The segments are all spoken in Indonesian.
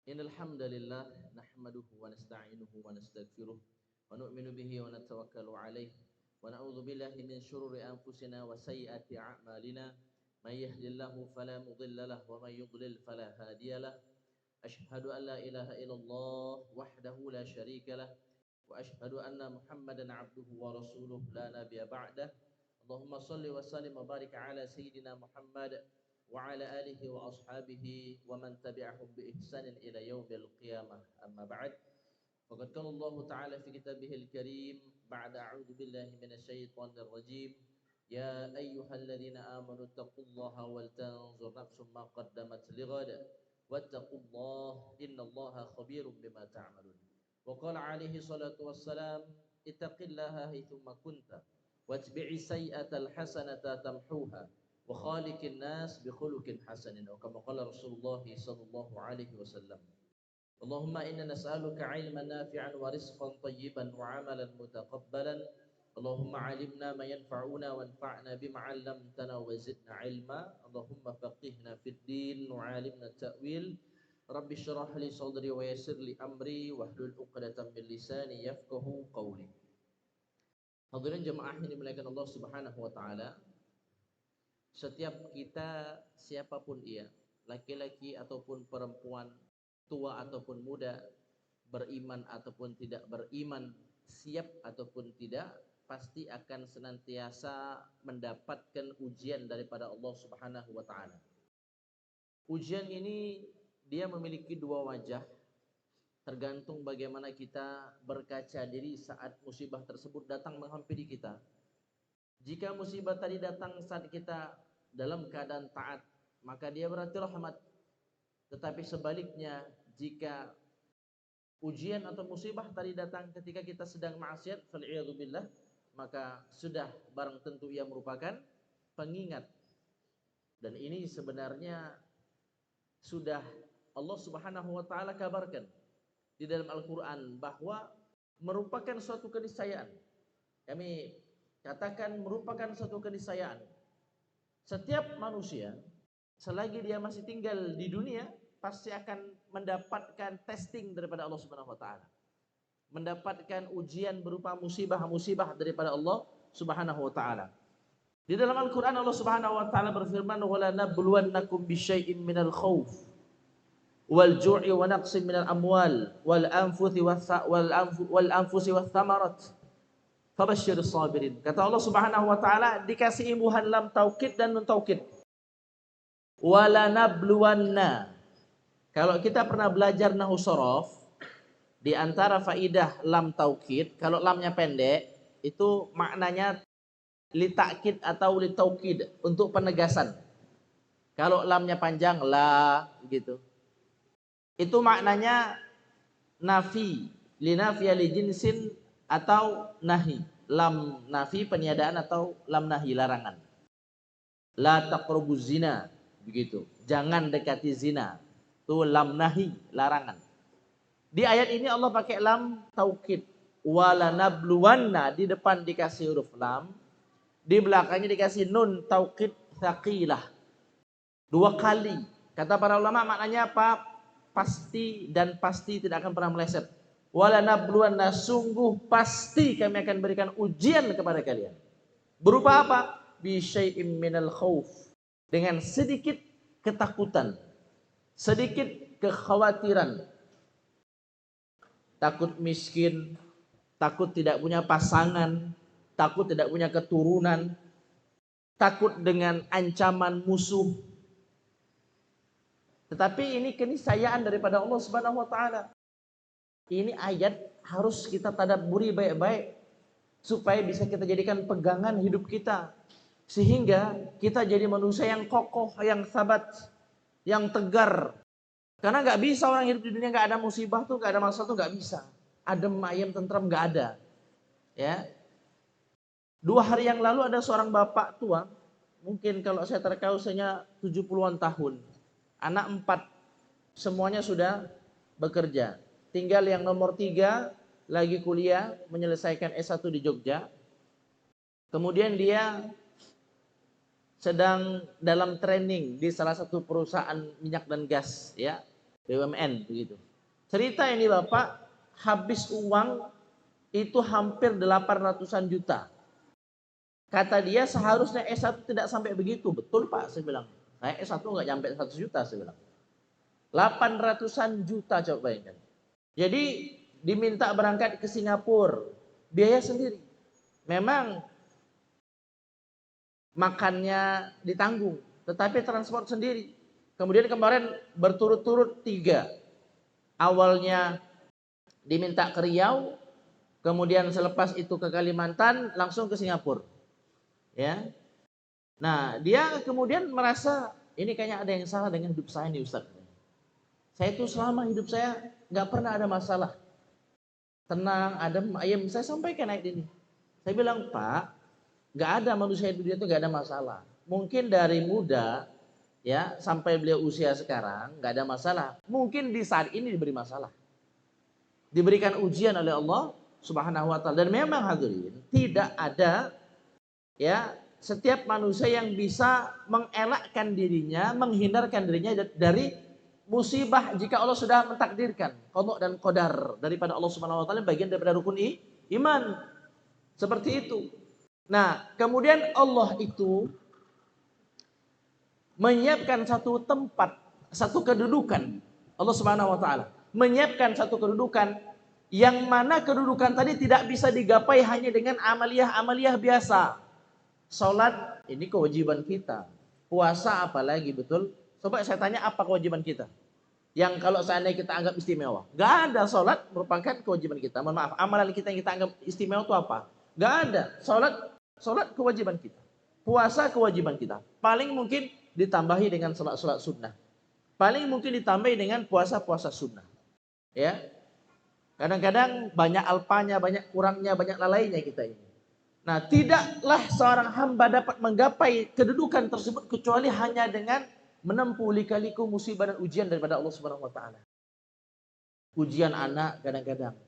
Innal hamdalillah nahmaduhu wa nasta'inuhu wa nastaghfiruh wa nu'minu bihi wa natawakkalu alayh wa na'udzu billahi min shururi anfusina wa sayyiati a'malina may yahdihillahu fala mudilla lahu wa may yudlil fala hadiya lahu ashhadu an la ilaha illallah wahdahu la syarika lah wa ashhadu anna muhammadan abduhu wa rasuluh la nabiyya ba'dah. Allahumma salli wa sallim wa barik ala sayyidina Muhammad وعلى آله وأصحابه ومن تبعهم بإحسان إلى يوم القيامة. أما بعد فقد قال الله تعالى في كتابه الكريم بعد أعوذ بالله من الشيطان الرجيم يا أيها الذين آمنوا اتقوا الله ولتنظر نفس ما قدمت لغد واتقوا الله إن الله خبير بما تعملون. وقال عليه الصلاة والسلام اتق الله حيثما كنت واتبع السيئة الحسنة تمحوها وخالق الناس بخلق حسن وكما قال رسول الله صلى الله عليه وسلم. اللهم إنا نسألك علما نافعا ورزقا طيبا وعملا متقبلا. اللهم علمنا ما ينفعنا وانفعنا بما علمتنا وزدنا علما. اللهم فقهنا في الدين وعلمنا التأويل. رب اشرح لي صدري ويسر لي أمري واحلل عقدة من لساني يفقهوا قولي. Hadirin jemaah yang dimuliakan Allah Subhanahu wa taala. Setiap kita siapapun ia, laki-laki ataupun perempuan, tua ataupun muda, beriman ataupun tidak beriman, siap ataupun tidak, pasti akan senantiasa mendapatkan ujian daripada Allah Subhanahu wa taala. Ujian ini dia memiliki dua wajah, tergantung bagaimana kita berkaca diri saat musibah tersebut datang menghampiri kita. Jika musibah tadi datang saat kita dalam keadaan taat, maka dia berarti rahmat. Tetapi sebaliknya, jika ujian atau musibah tadi datang ketika kita sedang maksiat, fal'iyadzubillah, maka sudah barang tentu ia merupakan pengingat. Dan ini sebenarnya sudah Allah Subhanahu wa taala kabarkan di dalam Al-Qur'an bahwa merupakan suatu keniscayaan. Kami katakan merupakan suatu keniscayaan. Setiap manusia selagi dia masih tinggal di dunia pasti akan mendapatkan testing daripada Allah Subhanahu wa taala. Mendapatkan ujian berupa musibah-musibah daripada Allah Subhanahu wa taala. Di dalam Al-Qur'an Allah Subhanahu wa taala berfirman, "Wa la nabluwannakum bisyai'in minal khauf wal ju'i wa naqsin minal amwal wal anfusi was thamarat." Fabashshirus sabirin. Kata Allah Subhanahu wa taala, dikasih imbuhan lam taukid dan nun taukid. Wala nabluwanna. Kalau kita pernah belajar nahwu shorof, di antara faidah lam taukid, kalau lamnya pendek itu maknanya li ta'kid atau li taukid, untuk penegasan. Kalau lamnya panjang la gitu. Itu maknanya nafi, li nafiya li jinsin atau nahi, lam nafi peniadaan atau lam nahi larangan. La taqrabuz zina, begitu. Jangan dekati zina. Itu lam nahi, larangan. Di ayat ini Allah pakai lam taukid. Wala nabluwanna, di depan dikasih huruf lam, di belakangnya dikasih nun taukid tsaqilah. Dua kali. Kata para ulama maknanya apa? Pasti dan pasti tidak akan pernah meleset. Wala nabluwanna, sungguh pasti kami akan berikan ujian kepada kalian. Berupa apa? Bi syai'im minal khauf, dengan sedikit ketakutan, sedikit kekhawatiran. Takut miskin, takut tidak punya pasangan, takut tidak punya keturunan, takut dengan ancaman musuh. Tetapi ini keniscayaan daripada Allah Subhanahu wa taala. Ini ayat harus kita tadabburi baik-baik supaya bisa kita jadikan pegangan hidup kita, sehingga kita jadi manusia yang kokoh, yang sabat, yang tegar. Karena nggak bisa orang hidup di dunia nggak ada musibah tuh, nggak ada masalah tuh, nggak bisa. Adem ayem tentram nggak ada. Ya. 2 hari yang lalu ada seorang bapak tua, mungkin kalau saya terkau usianya 70-an tahun, anak 4, semuanya sudah bekerja. Tinggal yang nomor 3 lagi kuliah, menyelesaikan S1 di Jogja. Kemudian dia sedang dalam training di salah satu perusahaan minyak dan gas, ya. BUMN begitu. Cerita ini Bapak, habis uang itu hampir 800-an juta. Kata dia seharusnya S1 tidak sampai begitu. Betul Pak, saya bilang. Saya S1 nggak sampai 100 juta, saya bilang. 800-an juta coba bayangkan. Jadi diminta berangkat ke Singapura, biaya sendiri. Memang makannya ditanggung, tetapi transport sendiri. Kemudian kemarin berturut-turut 3. Awalnya diminta ke Riau, kemudian selepas itu ke Kalimantan, langsung ke Singapura. Ya. Nah, dia kemudian merasa ini kayaknya ada yang salah dengan hidup saya nih Ustaz. Saya itu selama hidup saya nggak pernah ada masalah. Tenang, adem, ayam. Saya sampaikan ayat ini. Saya bilang, Pak, nggak ada manusia di dunia itu nggak ada masalah. Mungkin dari muda ya sampai beliau usia sekarang nggak ada masalah. Mungkin di saat ini diberi masalah. Diberikan ujian oleh Allah Subhanahu wa taala. Dan memang hadirin, tidak ada ya setiap manusia yang bisa mengelakkan dirinya, menghindarkan dirinya dari musibah jika Allah sudah mentakdirkan. Qada dan qadar daripada Allah Subhanahu wa taala bagian daripada rukun iman. Seperti itu. Nah, kemudian Allah itu menyiapkan satu tempat, satu kedudukan. Allah Subhanahu wa taala menyiapkan satu kedudukan yang mana kedudukan tadi tidak bisa digapai hanya dengan amaliyah-amaliyah biasa. Salat ini kewajiban kita. Puasa apalagi, betul? Coba saya tanya, apa kewajiban kita? Yang kalau seandainya kita anggap istimewa. Gak ada. Salat merupakan kewajiban kita. Mohon maaf, amalan kita yang kita anggap istimewa itu apa? Gak ada. Salat kewajiban kita. Puasa kewajiban kita. Paling mungkin ditambahi dengan salat sunnah. Paling mungkin ditambahi dengan puasa-puasa sunnah. Ya. Kadang-kadang banyak alpanya, banyak kurangnya, banyak lalainya kita ini. Nah, tidaklah seorang hamba dapat menggapai kedudukan tersebut kecuali hanya dengan menempuh lika-liku musibah dan ujian daripada Allah Subhanahu wa taala. Ujian anak kadang-kadang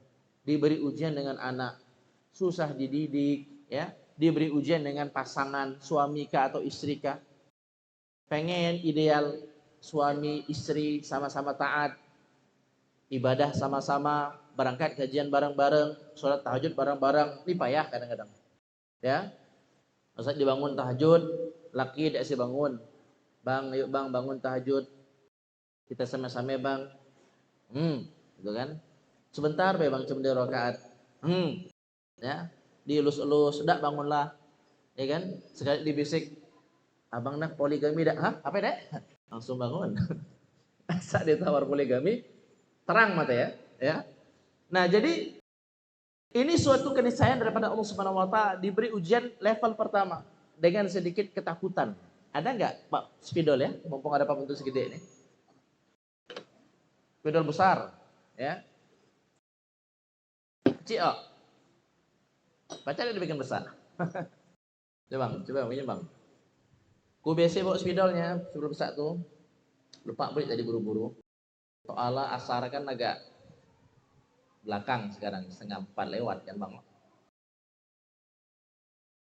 diberi ujian dengan anak susah dididik, ya. Diberi ujian dengan pasangan suami kah atau istri kah. Pengen ideal suami istri sama-sama taat, ibadah sama-sama, berangkat kajian bareng-bareng, sholat tahajud bareng-bareng, ini payah kadang-kadang. Ya, Ustaz dibangun tahajud, laki tidak sih bangun. Bang, yuk bang bangun tahajud. Kita sama-sama bang. Gitu kan. Sebentar be bang cuma 2 rakaat. Ya, dielus-elus, dak bangunlah. Ya kan? Sekali dibisik, abang nak poligami dak? Hah? Apa dak? Langsung bangun. Saat ditawar poligami, terang mata ya. Ya. Nah, jadi ini suatu keniscayaan daripada Allah Subhanahu wa taala, diberi ujian level pertama dengan sedikit ketakutan. Ada enggak Pak spidol ya? Mumpung ada Pak bentuk segede ini. Spidol besar, ya. Kecil. Oh. Baca dia dibikin besar. Coba punya Bang. Ku biasa bawa spidolnya, spidol besar tuh. Lupa beli tadi buru-buru. Soalnya asar kan agak belakang sekarang, 3:30 lewat kan Bang.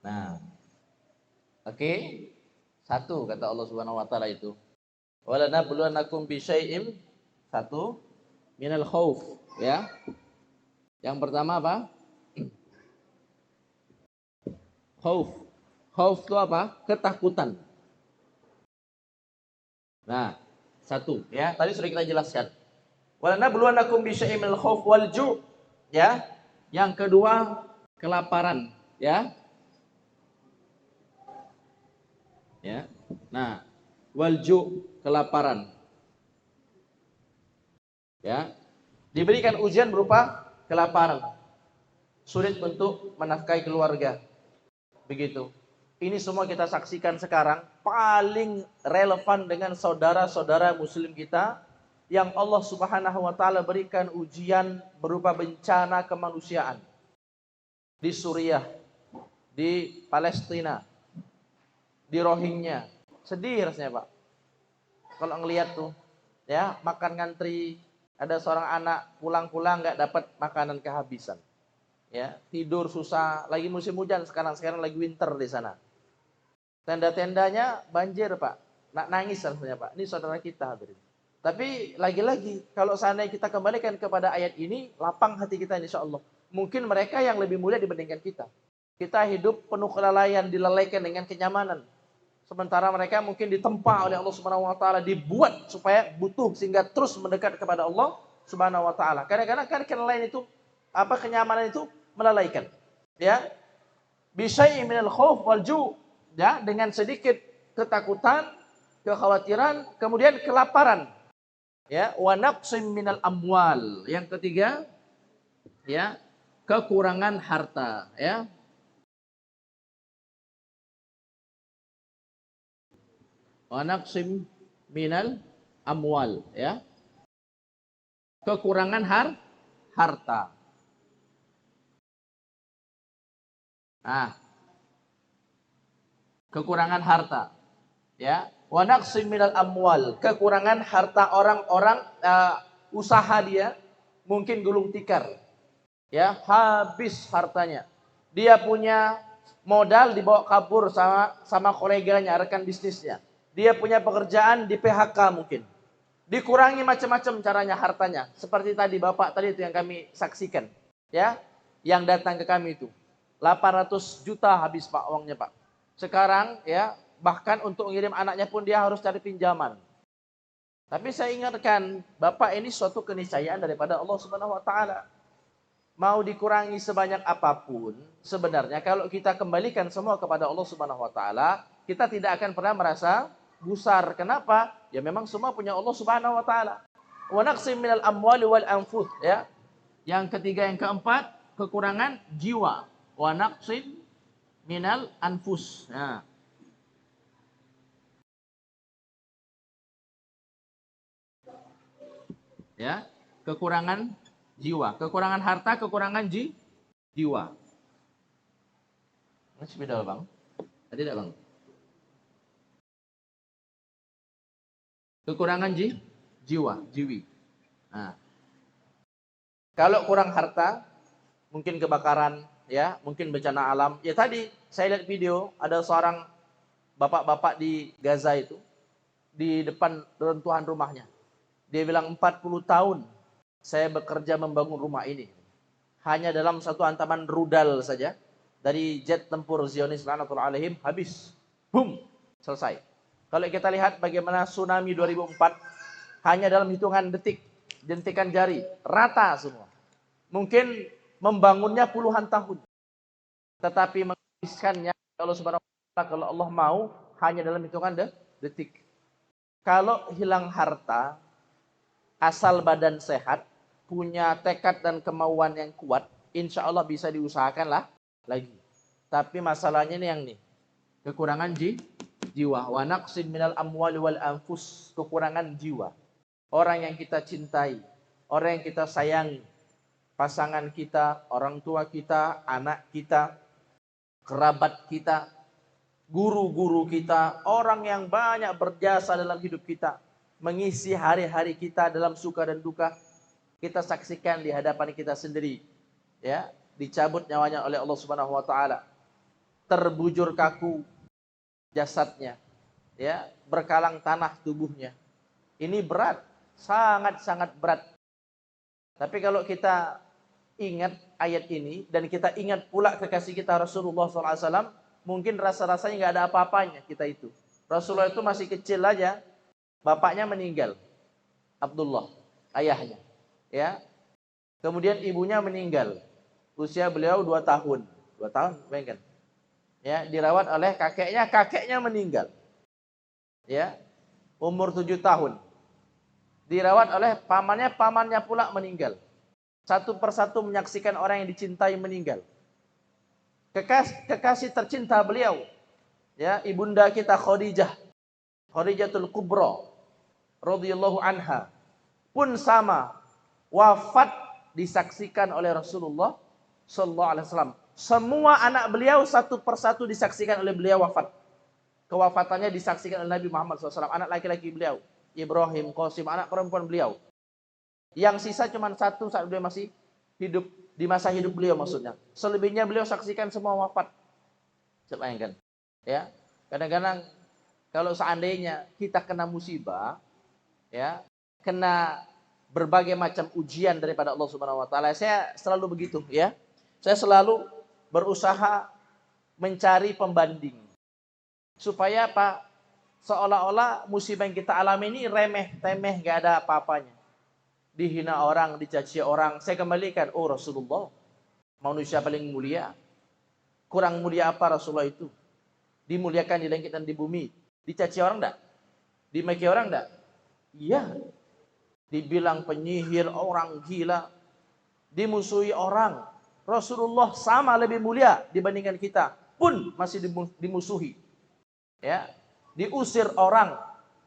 Nah, oke. 1 kata Allah Subhanahu wa taala itu. Wala nabluwannakum bi syai'im 1 minal khauf, ya. Yang pertama apa? Khauf. Khauf itu apa? Ketakutan. Nah, 1 ya. Tadi sudah kita jelaskan. Wala nabluwannakum bi syai'im minal khauf wal ju', ya. Yang kedua, kelaparan, ya. Ya. Nah, walju, kelaparan. Ya. Diberikan ujian berupa kelaparan. Sulit untuk menafkahi keluarga. Begitu. Ini semua kita saksikan sekarang paling relevan dengan saudara-saudara muslim kita yang Allah Subhanahu wa taala berikan ujian berupa bencana kemanusiaan. Di Suriah, di Palestina, di Rohingya. Sedih rasanya Pak. Kalau ngelihat tuh, ya, makan ngantri, ada seorang anak pulang-pulang nggak dapat makanan kehabisan. Ya, tidur susah, lagi musim hujan sekarang lagi winter di sana. Tenda-tendanya banjir Pak. Nangis rasanya Pak. Ini saudara kita hadirin. Tapi lagi-lagi, kalau seandainya kita kembalikan kepada ayat ini, lapang hati kita insya Allah. Mungkin mereka yang lebih mulia dibandingkan kita. Kita hidup penuh kelalaian, dilalaikan dengan kenyamanan. Sementara mereka mungkin ditempa oleh Allah Subhanahu wa taala, dibuat supaya butuh sehingga terus mendekat kepada Allah Subhanahu wa taala. Kadang-kadang kan kelalaian itu kenyamanan itu melalaikan. Ya. Bisyai'in minal khauf wal ju', ya, dengan sedikit ketakutan, kekhawatiran, kemudian kelaparan. Ya, wa naqsim minal amwal. Yang ketiga, ya, kekurangan harta, ya. Wa naqsim minal amwal, ya. Kekurangan harta. Nah, kekurangan harta, ya. Wa naqsim minal amwal, kekurangan harta orang-orang, usaha dia mungkin gulung tikar. Ya, habis hartanya. Dia punya modal dibawa kabur sama koleganya, rekan bisnisnya. Dia punya pekerjaan di PHK mungkin. Dikurangi macam-macam caranya hartanya. Seperti tadi Bapak tadi itu yang kami saksikan, ya. Yang datang ke kami itu 800 juta habis Pak uangnya Pak. Sekarang ya, bahkan untuk mengirim anaknya pun dia harus cari pinjaman. Tapi saya ingatkan, Bapak ini suatu keniscayaan daripada Allah Subhanahu wa taala. Mau dikurangi sebanyak apapun, sebenarnya kalau kita kembalikan semua kepada Allah Subhanahu wa taala, kita tidak akan pernah merasa gusar. Kenapa? Ya memang semua punya Allah Subhanahu wa taala. Wa naqsim minal amwali wal anfus, ya. Yang ketiga, yang keempat, kekurangan jiwa. Wa naqsim minal anfus. Nah. Ya, kekurangan jiwa, kekurangan harta, kekurangan jiwa. Masih beda Bang? Tadi tidak Bang? Kekurangan jiwi. Nah, kalau kurang harta, mungkin kebakaran, ya, mungkin bencana alam. Ya tadi saya lihat video ada seorang bapak-bapak di Gaza itu di depan reruntuhan rumahnya. Dia bilang 40 tahun saya bekerja membangun rumah ini. Hanya dalam satu hantaman rudal saja dari jet tempur Zionis laknatullah alaihim habis. Boom, selesai. Kalau kita lihat bagaimana tsunami 2004, hanya dalam hitungan detik, jentikan jari, rata semua. Mungkin membangunnya puluhan tahun. Tetapi menghabiskannya Allah Subhanahu wa taala kalau Allah mau hanya dalam hitungan detik. Kalau hilang harta, asal badan sehat, punya tekad dan kemauan yang kuat, insya Allah bisa diusahakan lah lagi. Tapi masalahnya ini yang nih, kekurangan jiwa. Wa naqsin minal amwali wal anfus, kekurangan jiwa. Orang yang kita cintai, orang yang kita sayangi, pasangan kita, orang tua kita, anak kita, kerabat kita, guru-guru kita, orang yang banyak berjasa dalam hidup kita, mengisi hari-hari kita dalam suka dan duka, kita saksikan di hadapan kita sendiri, ya, dicabut nyawanya oleh Allah Subhanahu wa taala. Terbujur kaku jasadnya, ya, berkalang tanah tubuhnya. Ini berat, sangat-sangat berat. Tapi kalau kita ingat ayat ini dan kita ingat pula kekasih kita Rasulullah SAW, mungkin rasa-rasanya nggak ada apa-apanya kita itu. Rasulullah itu masih kecil aja, bapaknya meninggal, Abdullah, ayahnya, ya. Kemudian ibunya meninggal, usia beliau 2 tahun, 2 tahun, bayangkan. Ya, dirawat oleh kakeknya meninggal. Ya, umur 7 tahun. Dirawat oleh pamannya pula meninggal. Satu persatu menyaksikan orang yang dicintai meninggal. Kekasih tercinta beliau, ya, ibunda kita Khadijatul Kubra radhiyallahu anha pun sama, wafat disaksikan oleh Rasulullah sallallahu alaihi wasallam. Semua anak beliau satu persatu disaksikan oleh beliau wafat. Kewafatannya disaksikan oleh Nabi Muhammad SAW. Anak laki-laki beliau, Ibrahim, Qasim, anak perempuan beliau. Yang sisa cuma satu saat beliau masih hidup, di masa hidup beliau maksudnya. Selebihnya beliau saksikan semua wafat. Bayangkan, ya. Kadang-kadang kalau seandainya kita kena musibah, ya, kena berbagai macam ujian daripada Allah Subhanahu wa taala, saya selalu begitu ya. Saya selalu berusaha mencari pembanding. Supaya apa? Seolah-olah musibah yang kita alami ini remeh-temeh, gak ada apa-apanya. Dihina orang, dicaci orang, saya kembalikan, oh Rasulullah, manusia paling mulia. Kurang mulia apa Rasulullah itu? Dimuliakan di langit dan di bumi. Dicaci orang enggak? Dimaki orang enggak? Iya. Dibilang penyihir, orang gila, dimusuhi orang. Rasulullah sama lebih mulia dibandingkan kita, pun masih dimusuhi. Ya, diusir orang.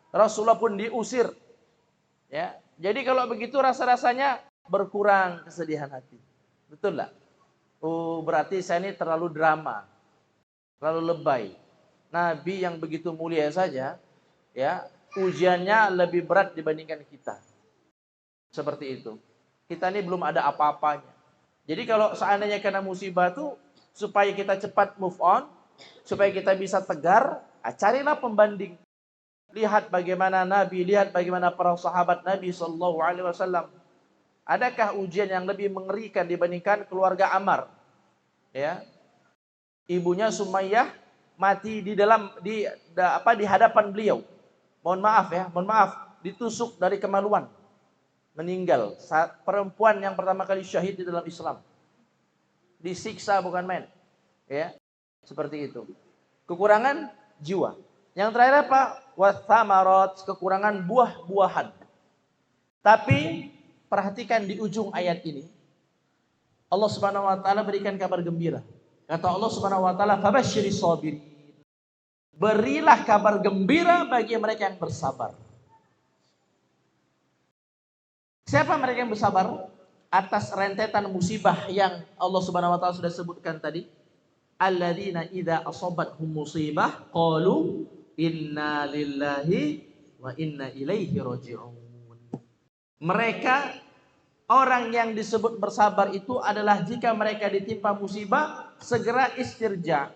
Rasulullah pun diusir. Ya. Jadi kalau begitu rasa-rasanya berkurang kesedihan hati. Betul enggak? Oh, berarti saya ini terlalu drama. Terlalu lebay. Nabi yang begitu mulia saja, ya, ujiannya lebih berat dibandingkan kita. Seperti itu. Kita ini belum ada apa-apanya. Jadi kalau seandainya kena musibah itu, supaya kita cepat move on, supaya kita bisa tegar, carilah pembanding. Lihat bagaimana Nabi, lihat bagaimana para sahabat Nabi SAW. Adakah ujian yang lebih mengerikan dibandingkan keluarga Ammar? Ya, ibunya Sumayyah mati di hadapan beliau. Mohon maaf, ditusuk dari kemaluan, meninggal. Saat perempuan yang pertama kali syahid di dalam Islam, disiksa bukan main. Ya, seperti itu. Kekurangan jiwa. Yang terakhir apa? Wathamarat, kekurangan buah-buahan. Tapi perhatikan di ujung ayat ini, Allah Subhanahu wa taala berikan kabar gembira. Kata Allah Subhanahu wa taala, "Fabashshiris shabirin." Berilah kabar gembira bagi mereka yang bersabar. Siapa mereka yang bersabar atas rentetan musibah yang Allah Subhanahu wa taala sudah sebutkan tadi? Alladzina idza asabathum musibah qalu inna lillahi wa inna ilaihi raji'un. Mereka orang yang disebut bersabar itu adalah jika mereka ditimpa musibah, segera istirja.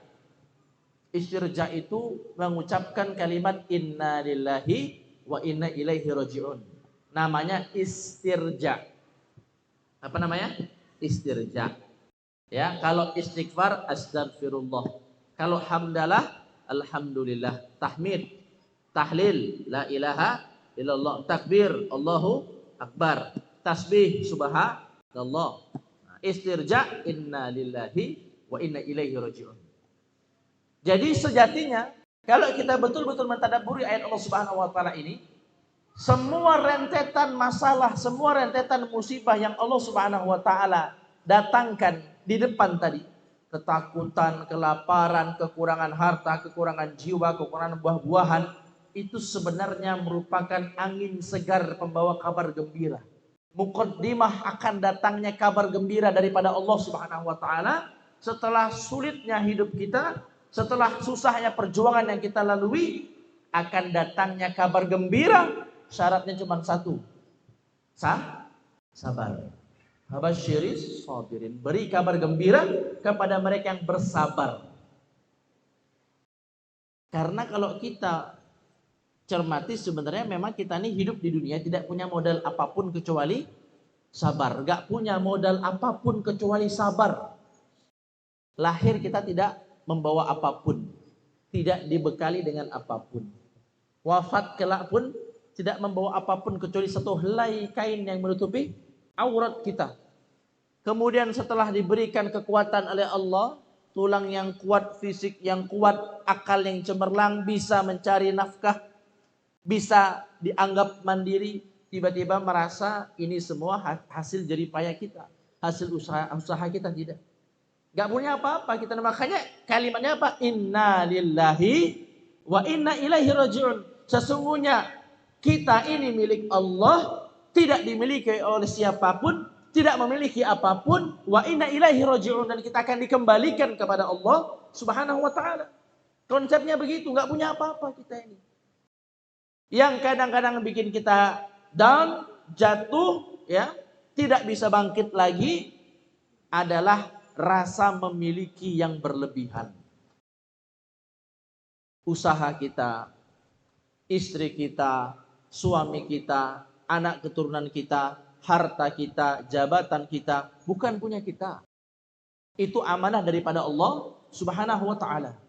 Istirja itu mengucapkan kalimat inna lillahi wa inna ilaihi raji'un. Namanya istirja. Apa namanya? Istirja. Ya, kalau istighfar astagfirullah. Kalau hamdalah alhamdulillah. Tahmid, tahlil la ilaha illallah. Takbir Allahu akbar. Tasbih subhanallah. Istirja inna lillahi wa inna ilaihi raji'un. Jadi sejatinya kalau kita betul-betul mentadabburi ayat Allah Subhanahu wa taala ini, semua rentetan masalah, semua rentetan musibah yang Allah Subhanahu wa taala datangkan di depan tadi, ketakutan, kelaparan, kekurangan harta, kekurangan jiwa, kekurangan buah-buahan, itu sebenarnya merupakan angin segar pembawa kabar gembira. Muqaddimah akan datangnya kabar gembira daripada Allah Subhanahu wa taala setelah sulitnya hidup kita, setelah susahnya perjuangan yang kita lalui, akan datangnya kabar gembira. Syaratnya cuma satu. Sabar. Habasyiris sabirin. Beri kabar gembira kepada mereka yang bersabar. Karena kalau kita cermati sebenarnya memang kita ini hidup di dunia tidak punya modal apapun kecuali sabar. Gak punya modal apapun kecuali sabar. Lahir kita tidak membawa apapun, tidak dibekali dengan apapun. Wafat kelak pun tidak membawa apapun kecuali satu helai kain yang menutupi aurat kita. Kemudian setelah diberikan kekuatan oleh Allah, tulang yang kuat, fisik yang kuat, akal yang cemerlang, bisa mencari nafkah, bisa dianggap mandiri, tiba-tiba merasa ini semua hasil jerih payah kita, hasil usaha kita, tidak. Gak punya apa-apa kita. Makanya kalimatnya apa? Inna lillahi wa inna ilaihi raji'un. Sesungguhnya kita ini milik Allah, tidak dimiliki oleh siapapun, tidak memiliki apapun. Wa inna ilaihi raji'un, dan kita akan dikembalikan kepada Allah Subhanahu wa taala. Konsepnya begitu, gak punya apa-apa kita ini. Yang kadang-kadang bikin kita down, jatuh, ya, tidak bisa bangkit lagi adalah rasa memiliki yang berlebihan. Usaha kita, istri kita, suami kita, anak keturunan kita, harta kita, jabatan kita, bukan punya kita. Itu amanah daripada Allah Subhanahu wa ta'ala.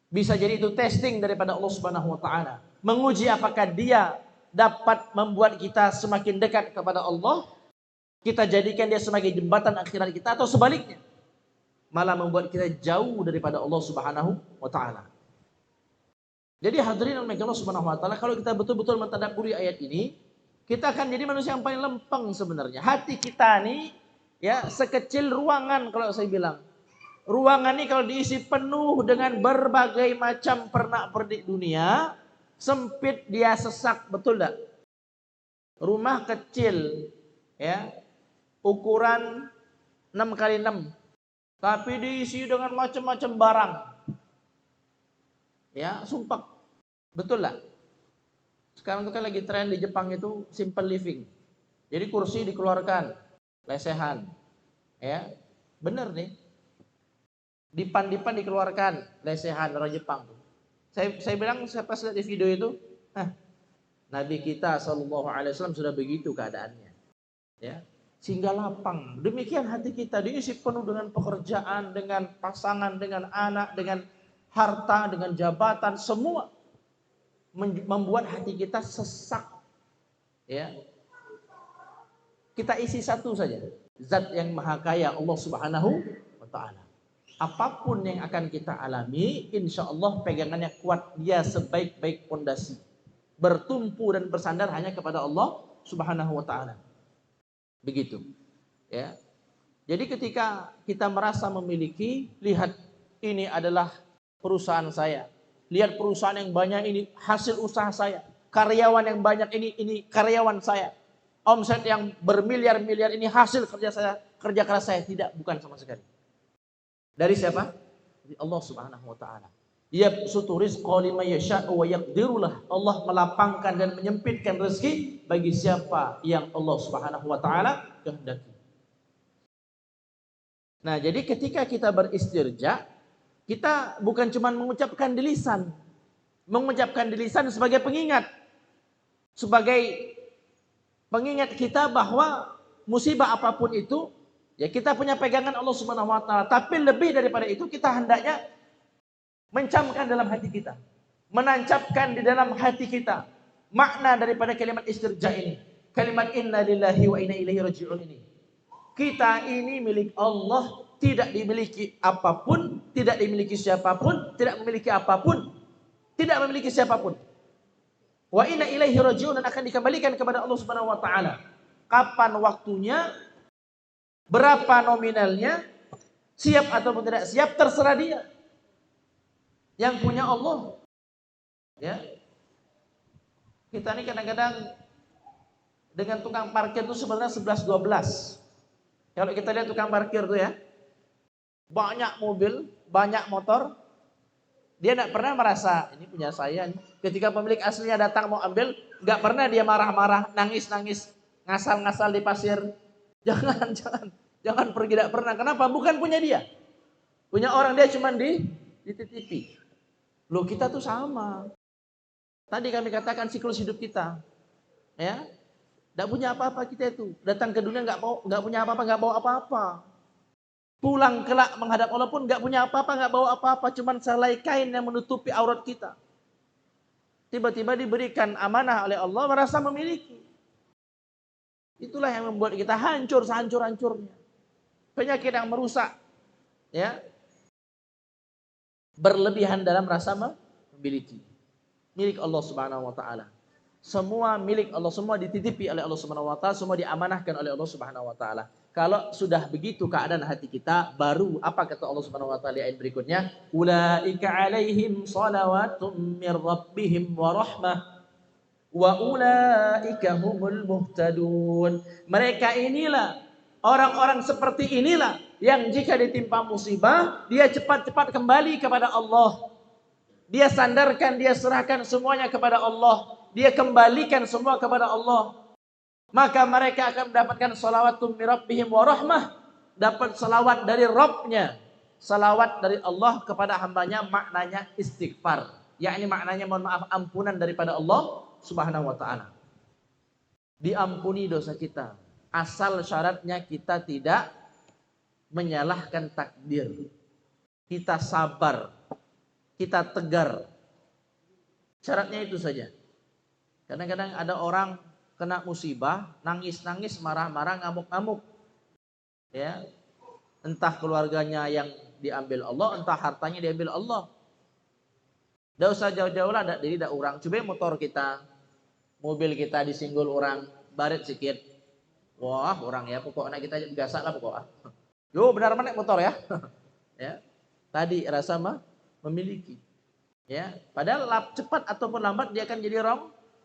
Bisa jadi itu testing daripada Allah Subhanahu wa ta'ala. Menguji apakah dia dapat membuat kita semakin dekat kepada Allah, kita jadikan dia sebagai jembatan akhirat kita, atau sebaliknya, malah membuat kita jauh daripada Allah Subhanahu wa ta'ala. Jadi hadirin Allah Subhanahu wa ta'ala, kalau kita betul-betul mentadabburi ayat ini, kita akan jadi manusia yang paling lempeng sebenarnya. Hati kita nih ya sekecil ruangan, kalau saya bilang. Ruangan ini kalau diisi penuh dengan berbagai macam pernak-pernik dunia, sempit dia sesak, betul tak? Rumah kecil ya, ukuran 6x6, tapi diisi dengan macam-macam barang. Ya, sumpah. Betul lah. Sekarang itu kan lagi tren di Jepang itu simple living. Jadi kursi dikeluarkan, lesehan. Ya, bener nih. Dipan-dipan dikeluarkan, lesehan orang Jepang. Saya bilang, saya pas lihat di video itu, Nabi kita SAW sudah begitu keadaannya. Ya, sehingga lapang. Demikian hati kita diisi penuh dengan pekerjaan, dengan pasangan, dengan anak, dengan harta, dengan jabatan, semua membuat hati kita sesak. Ya, kita isi satu saja, Zat yang Maha Kaya, Allah Subhanahu wa ta'ala. Apapun yang akan kita alami, insya Allah pegangannya kuat, dia sebaik-baik pondasi, bertumpu dan bersandar hanya kepada Allah Subhanahu wa ta'ala. Begitu. Ya. Jadi ketika kita merasa memiliki, lihat ini adalah perusahaan saya. Lihat perusahaan yang banyak ini hasil usaha saya. Karyawan yang banyak ini karyawan saya. Omset yang bermiliar-miliar ini hasil kerja saya, kerja keras saya. Tidak, bukan sama sekali. Dari siapa? Dari Allah Subhanahu wa ta'ala. Yabsutu rizqa liman yasha'u wa yaqdirulah. Allah melapangkan dan menyempitkan rezeki bagi siapa yang Allah Subhanahu wa ta'ala kehendaki. Nah, jadi ketika kita beristirja, kita bukan cuma mengucapkan di lisan. Mengucapkan di lisan sebagai pengingat. Sebagai pengingat kita bahwa musibah apapun itu, ya kita punya pegangan Allah Subhanahu wa ta'ala. Tapi lebih daripada itu, kita hendaknya mencamkan dalam hati kita, menancapkan di dalam hati kita makna daripada kalimat istirja ini. Kalimat inna lillahi wa inna ilaihi raji'un ini. Kita ini milik Allah, tidak dimiliki apapun, tidak dimiliki siapapun, tidak memiliki apapun, tidak memiliki siapapun. Wa inna ilaihi raji'un, dan akan dikembalikan kepada Allah Subhanahu wa ta'ala. Kapan waktunya, berapa nominalnya, siap ataupun tidak siap, terserah dia. Yang punya Allah. Ya. Kita ini kadang-kadang dengan tukang parkir itu sebenarnya 11-12. Kalau kita lihat tukang parkir tuh ya, banyak mobil, banyak motor, dia tidak pernah merasa ini punya saya. Ketika pemilik aslinya datang mau ambil, nggak pernah dia marah-marah, nangis-nangis, ngasal-ngasal di pasir. Jangan pergi, tidak pernah. Kenapa? Bukan punya dia. Punya orang, dia cuma dititipi. Loh, kita tuh sama. Tadi kami katakan siklus hidup kita, ya, tidak punya apa-apa kita itu. Datang ke dunia nggak punya apa-apa, nggak bawa apa-apa. Pulang kelak menghadap Allah pun nggak punya apa-apa, nggak bawa apa-apa, cuman selai kain yang menutupi aurat kita. Tiba-tiba diberikan amanah oleh Allah, merasa memiliki. Itulah yang membuat kita hancur sehancur-hancurnya. Penyakit yang merusak, ya, berlebihan dalam rasa memiliki. Milik Allah Subhanahu wa ta'ala. Semua milik Allah, semua dititipi oleh Allah Subhanahu wa ta'ala, semua diamanahkan oleh Allah Subhanahu wa ta'ala. Kalau sudah begitu keadaan hati kita, baru apa kata Allah Subhanahu wa ta'ala di ayat berikutnya? Ulaika alaihim salawatum mir rabbihim wa rahmah wa ulaika humul muhtadun. Mereka inilah, orang-orang seperti inilah yang jika ditimpa musibah, dia cepat-cepat kembali kepada Allah. Dia sandarkan, dia serahkan semuanya kepada Allah. Dia kembalikan semua kepada Allah. Maka mereka akan mendapatkan salawatum min rabbihim wa rahmah. Dapat salawat dari Rabbnya. Salawat dari Allah kepada hambanya, maknanya istighfar. Yakni maknanya mohon maaf, ampunan daripada Allah Subhanahu wa ta'ala. diampuni dosa kita. Asal syaratnya kita tidak menyalahkan takdir. Kita sabar, kita tegar. Syaratnya itu saja. Kadang-kadang ada orang kena musibah, nangis-nangis, marah-marah, ngamuk-ngamuk. Ya. Entah keluarganya yang diambil Allah, entah hartanya diambil Allah. Tidak usah jauh-jauh lah diri dak orang. Coba motor kita, mobil kita disinggul orang, baret sikit. Wah, orang ya, pokoknya kita biasa lah pokoknya. Yo, benar mana motor ya? Ya. Tadi rasa memiliki. Ya, padahal cepat ataupun lambat dia akan jadi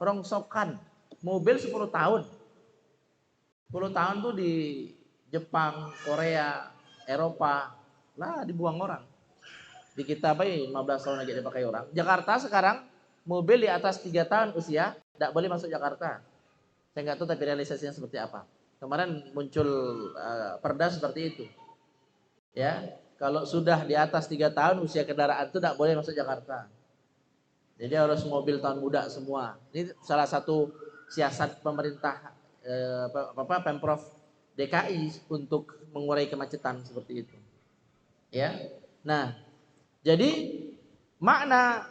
rongsokan. Mobil 10 tahun. 10 tahun tuh di Jepang, Korea, Eropa, lah dibuang orang. Di kita 15 tahun aja dipakai orang. Jakarta sekarang mobil di atas 3 tahun usia tidak boleh masuk Jakarta. Saya nggak tahu tapi realisasinya seperti apa. Kemarin muncul perda seperti itu. Ya, kalau sudah di atas 3 tahun usia kendaraan itu tidak boleh masuk Jakarta. Jadi harus mobil tahun muda semua. Ini salah satu siasat pemerintah Pemprov DKI untuk mengurai kemacetan seperti itu. Ya. Nah, jadi makna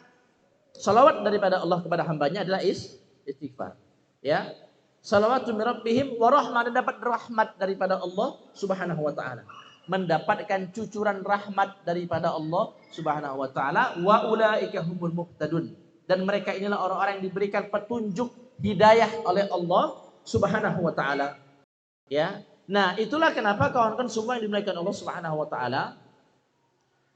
salawat daripada Allah kepada hambanya adalah istighfar. Ya. Salawatu min rabbihim wa rahmah, dapat rahmat daripada Allah Subhanahu wa taala. Mendapatkan cucuran rahmat daripada Allah Subhanahu wa taala, wa ulaika humul muhtadun, dan mereka inilah orang-orang yang diberikan petunjuk hidayah oleh Allah Subhanahu wa taala. Ya. Nah, itulah kenapa kawan-kawan semua yang dimuliakan Allah Subhanahu wa taala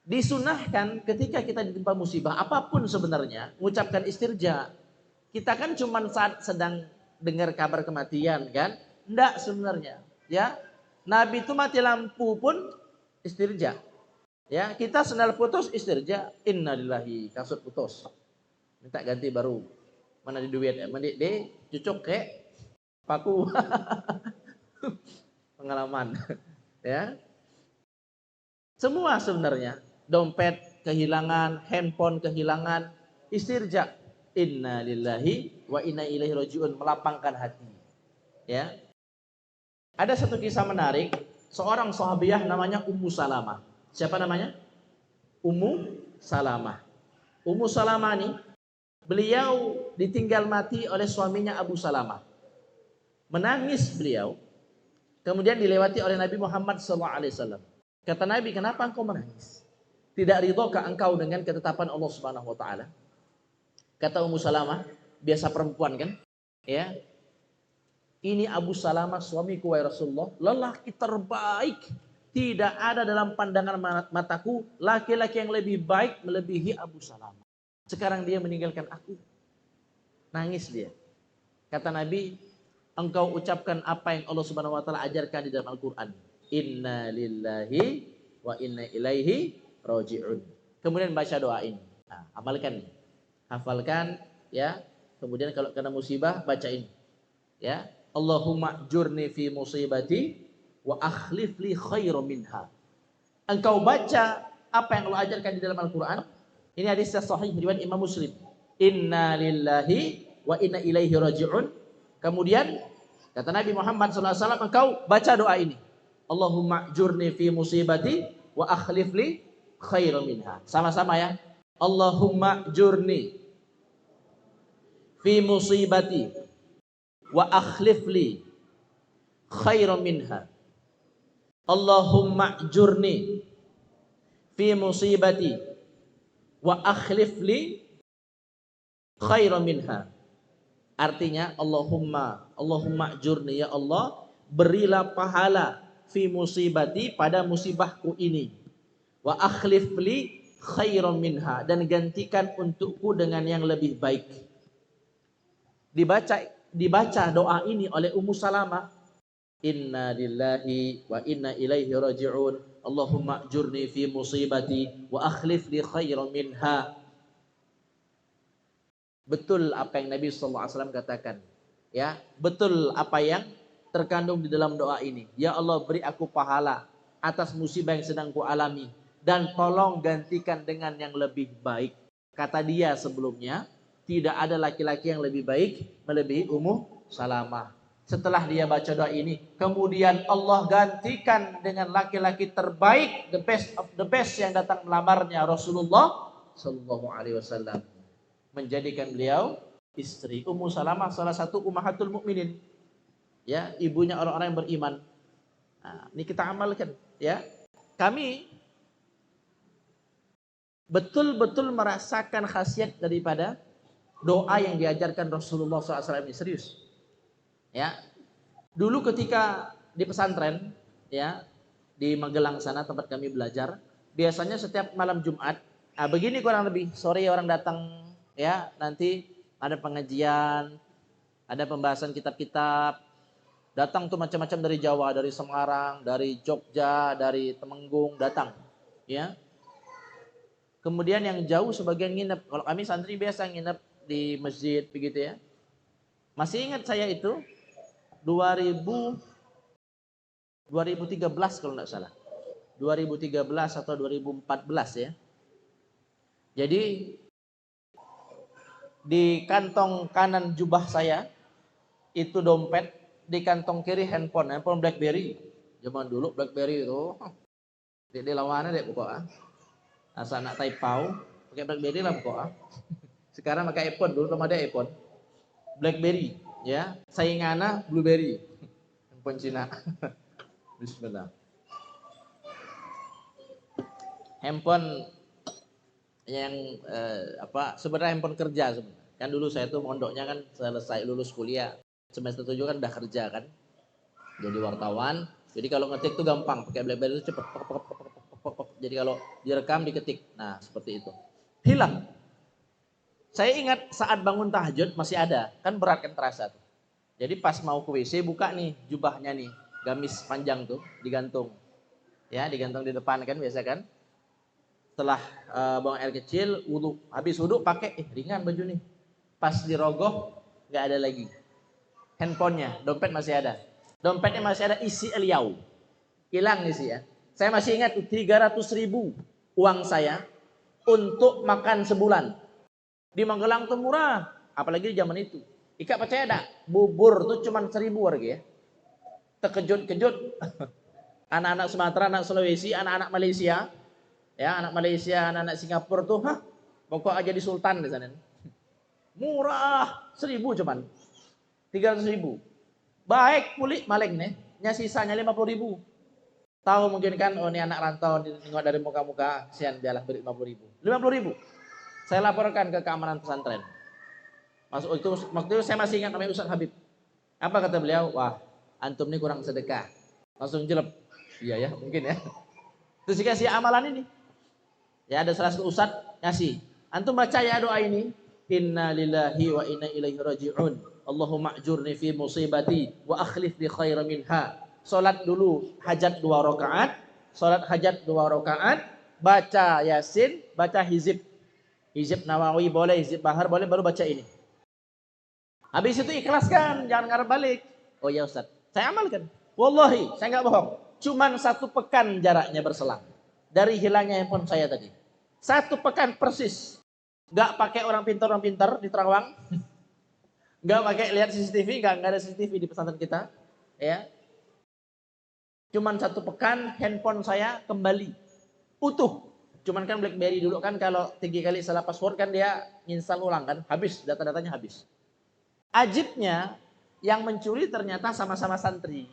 disunahkan ketika kita ditimpa musibah apapun sebenarnya mengucapkan istirja. Kita kan cuma saat sedang dengar kabar kematian kan? Enggak sebenarnya, ya. Nabi itu mati lampu pun istirja. Ya, kita sendal putus istirja, innalillahi, kasut putus. Minta ganti baru. Mana di duit? Mandi de cucuk ke paku. Pengalaman. Ya. Semua sebenarnya, dompet kehilangan, handphone kehilangan, istirja. Inna lillahi wa inna ilaihi rajiun, melapangkan hati. Ya. Ada satu kisah menarik, seorang sahabiah namanya Ummu Salamah. Siapa namanya? Ummu Salamah. Ummu Salamah ini beliau ditinggal mati oleh suaminya Abu Salamah. Menangis beliau. Kemudian dilewati oleh Nabi Muhammad SAW. Kata Nabi, kenapa engkau menangis? Tidak ridhokah engkau dengan ketetapan Allah Subhanahu wa taala? Kata Ummu Salamah, biasa perempuan kan? Ya. Ini Abu Salamah suamiku wahai Rasulullah, lelaki terbaik. Tidak ada dalam pandangan mataku laki-laki yang lebih baik melebihi Abu Salamah. Sekarang dia meninggalkan aku. Nangis dia. Kata Nabi, engkau ucapkan apa yang Allah Subhanahu wa taala ajarkan di dalam Al-Qur'an. Inna lillahi wa inna ilaihi raji'un. Kemudian baca doa ini. Nah, amalkan ini. Hafalkan ya. Kemudian kalau kena musibah baca ini. Ya. Allahumma jurni fi musibati wa akhlif li khairan minha. Engkau baca apa yang Allah ajarkan di dalam Al-Qur'an. Ini hadis sahih riwayat Imam Muslim. Inna lillahi wa inna ilaihi raji'un. Kemudian kata Nabi Muhammad SAW, engkau baca doa ini. Allahumma jurni fi musibati wa akhlif li khairan minha. Sama-sama ya. Allahumma jurni fi musibati wa akhlif li khairan minha. Allahumma jurni fi musibati wa akhlif li khairan minha. Artinya Allahumma jurni, ya Allah, berilah pahala fi musibati, pada musibahku ini, wa akhlif li khairan minha, dan gantikan untukku dengan yang lebih baik. Dibaca doa ini oleh Ummu Salamah. Inna lillahi wa inna ilaihi raji'un. Allahumma jurni fi musibati wa akhlif li khairan minha. Betul apa yang Nabi SAW katakan. Ya, betul apa yang terkandung di dalam doa ini. Ya Allah, beri aku pahala atas musibah yang sedang ku alami, dan tolong gantikan dengan yang lebih baik. Kata dia sebelumnya, tidak ada laki-laki yang lebih baik melebihi Ummu Salamah. Setelah dia baca doa ini, kemudian Allah gantikan dengan laki-laki terbaik, the best of the best yang datang melamarnya, Rasulullah Sallallahu Alaihi Wasallam, menjadikan beliau istri. Ummu Salamah salah satu ummahatul mukminin, ya, ibunya orang-orang yang beriman. Nah, ini kita amalkan, ya. Kami betul-betul merasakan khasiat daripada doa yang diajarkan Rasulullah SAW ini, serius. Ya, dulu ketika di pesantren, ya, di Magelang sana tempat kami belajar, biasanya setiap malam Jumat, begini kurang lebih, sore orang datang, ya, nanti ada pengajian, ada pembahasan kitab-kitab, datang tuh macam-macam dari Jawa, dari Semarang, dari Jogja, dari Temenggung, datang, ya. Kemudian yang jauh sebagian nginep. Kalau kami santri biasa nginep di masjid begitu, ya. Masih ingat saya itu 2013 kalau tidak salah. 2013 atau 2014, ya. Jadi di kantong kanan jubah saya itu dompet, di kantong kiri handphone BlackBerry. Zaman dulu BlackBerry itu di lawannya deh pokoknya. Asal anak taipau pakai BlackBerry lah pokoknya. Sekarang pakai iPhone, dulu belum ada iPhone. BlackBerry, ya. Saingannya Blueberry. Handphone Cina. Bismillah. Handphone yang sebenarnya handphone kerja sebenarnya. Kan dulu saya tuh mondoknya kan selesai lulus kuliah, semester 7 kan udah kerja kan. Jadi wartawan. Jadi kalau ngetik tuh gampang, pakai BlackBerry itu cepet. Jadi kalau direkam diketik. Nah, seperti itu. Hilang. Saya ingat saat bangun tahajud masih ada, kan berat kan terasa tuh. Jadi pas mau ke WC buka nih jubahnya nih, gamis panjang tuh digantung. Ya, digantung di depan kan biasa kan. Setelah buang air kecil, wudu. Habis wudu pakai ringan baju nih. Pas dirogoh nggak ada lagi. Handphonenya, dompet masih ada. Dompetnya masih ada, isi eliau. Hilang isi ya. Saya masih ingat 300.000 uang saya untuk makan sebulan. Di Magelang tuh murah, apalagi di zaman itu. Ika percaya enggak? Bubur tuh cuma 1.000 warga ya. Terkejut-kejut. Anak-anak Sumatera, anak Sulawesi, anak-anak Malaysia, ya, anak Malaysia, anak-anak Singapura tuh, pokok aja di Sultan di sana. Murah, 1.000 cuman. 300.000. Baik pulih maling nih, nya sisanya 50.000. Tahu mungkin kan, oh ini anak rantau, nengok dari muka-muka, kasihan dialah beri 50.000. 50.000. Saya laporkan ke keamanan pesantren. Waktu itu saya masih ingat namanya Ustaz Habib. Apa kata beliau? Wah, antum ini kurang sedekah. Langsung jelek. Iya ya, mungkin ya. Terus dikasih amalan ini. Ya, ada salah satu ustaz ngasih. Antum baca ya doa ini. Inna lillahi wa inna ilaihi raji'un. Allahumma ajurni fi musibati wa akhlif li khairan minha. Salat dulu hajat 2 rakaat, salat hajat 2 rakaat, baca Yasin, baca hizib. Hizib Nawawi boleh, hizib Bahar boleh, baru baca ini. Habis itu ikhlaskan, jangan ngarep balik. Oh ya Ustaz, saya amalkan. Wallahi, saya enggak bohong. Cuman 1 pekan jaraknya berselang dari hilangnya handphone saya tadi. 1 pekan persis. Enggak pakai orang pintar di Terawang. Enggak pakai lihat CCTV, enggak ada CCTV di pesantren kita, ya. Cuman 1 pekan handphone saya kembali utuh. Cuman kan BlackBerry dulu kan kalau 3 kali salah password kan dia install ulang kan, habis data-datanya habis. Ajibnya yang mencuri ternyata sama-sama santri.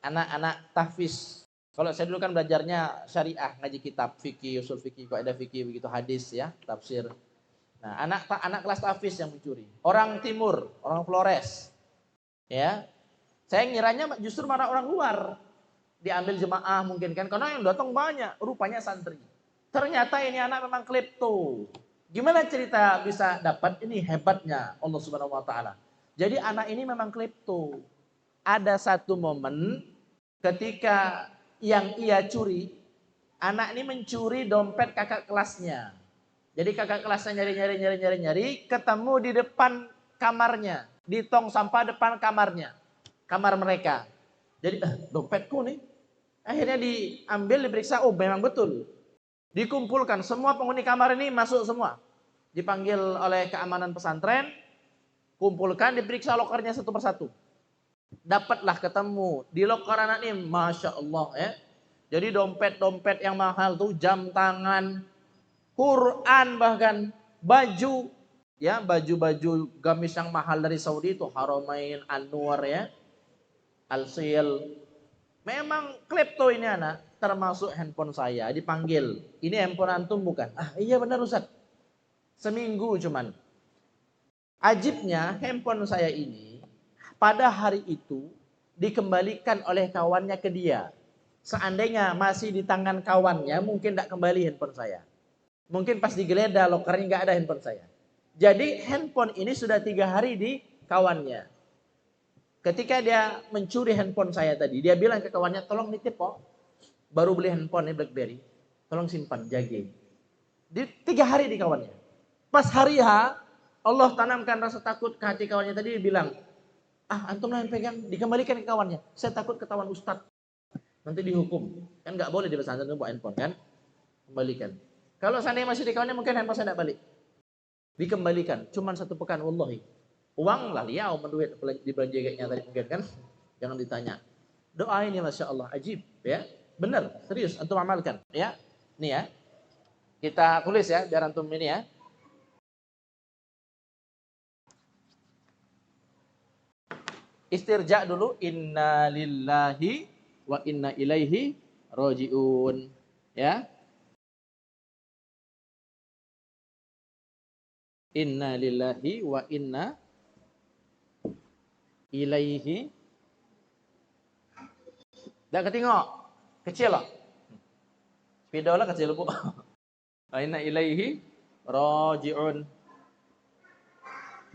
Anak-anak tahfiz. Kalau saya dulu kan belajarnya syariah, ngaji kitab fikih, usul fikih, kaidah fikih begitu, hadis ya, tafsir. Nah, anak kelas tahfiz yang mencuri. Orang timur, orang Flores. Ya. Saya ngiranya justru malah orang luar. Diambil jemaah mungkin kan, karena yang datang banyak, rupanya santri. Ternyata ini anak memang klepto. Gimana cerita bisa dapat? Ini hebatnya Allah Subhanahu wa taala. Jadi anak ini memang klepto. Ada satu momen ketika yang ia curi, anak ini mencuri dompet kakak kelasnya. Jadi kakak kelasnya nyari, ketemu di depan kamarnya, di tong sampah depan kamarnya. Kamar mereka. Jadi dompetku nih. Akhirnya diambil, diperiksa, oh memang betul. Dikumpulkan, semua penghuni kamar ini masuk semua. Dipanggil oleh keamanan pesantren, kumpulkan, diperiksa lokernya satu persatu. Dapatlah ketemu di loker anak ini, masya Allah ya. Jadi dompet-dompet yang mahal tuh, jam tangan, Quran bahkan, baju ya, baju-baju gamis yang mahal dari Saudi itu, Haramain, Anwar ya, Al-Sil. Memang klepto ini anak, termasuk handphone saya. Dipanggil, ini handphone antum bukan? Ah iya benar Ustaz. Seminggu cuman. Ajibnya handphone saya ini pada hari itu dikembalikan oleh kawannya ke dia. Seandainya masih di tangan kawannya, mungkin tidak kembali handphone saya. Mungkin pas digeledah lokernya nggak ada handphone saya. Jadi handphone ini sudah 3 hari di kawannya. Ketika dia mencuri handphone saya tadi, dia bilang ke kawannya, tolong nitip kok. Baru beli handphone ini BlackBerry. Tolong simpan, jaga. Di 3 hari di kawannya. Pas hari H, Allah tanamkan rasa takut ke hati kawannya tadi, dia bilang, ah antum lah yang pegang, dikembalikan ke kawannya. Saya takut ketahuan ustadz, nanti dihukum. Kan nggak boleh di pesantren bawa handphone kan? Kembalikan. Kalau seandainya masih di kawannya, mungkin handphone saya tidak balik. Dikembalikan, cuman 1 pekan, wallahi. Uang lah liau menduit di belanja kayaknya tadi mungkin kan? Jangan ditanya. Doa ini masya Allah ajib ya. Benar, serius antum amalkan ya. Nih ya. Kita tulis ya biar antum ini ya. Istirja dulu, inna lillahi wa inna ilaihi roji'un ya. Inna lillahi wa inna ilaihi. Dah ketengok kecil lah. Video lah kecil bu. Inna ilaihi roji'un.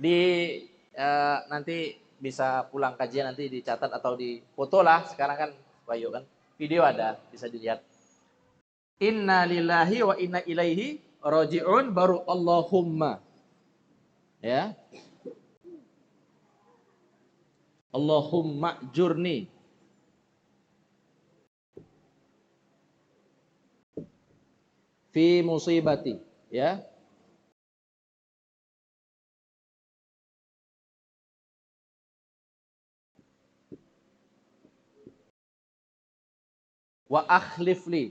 Di nanti bisa pulang kajian nanti dicatat atau di foto lah. Sekarang kan Bayu kan video ada, bisa dilihat. Inna lillahi wa inna ilaihi roji'un, baru Allahumma ya. Allahumma jurni fi musibati ya. Wa akhlif li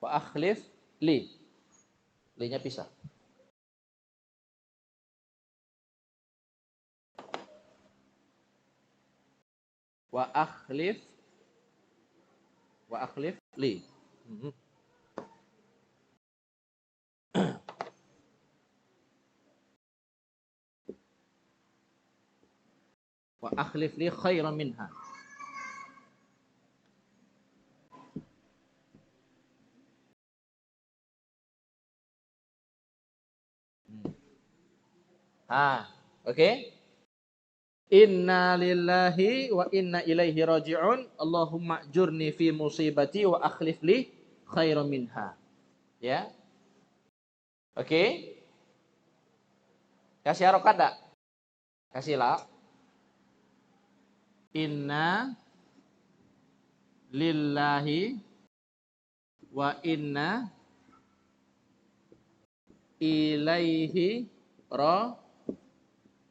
wa akhlif li. Li-nya pisah. Wa akhlif li. Wa akhlif li khairan minha. Oke. Okay. Inna lillahi wa inna ilaihi raji'un. Allahumma jurni fi musibati wa akhlif li khairan minha. Ya. Oke. Okay. Kasih harokat enggak? Kasihlah. Inna lillahi wa inna ilaihi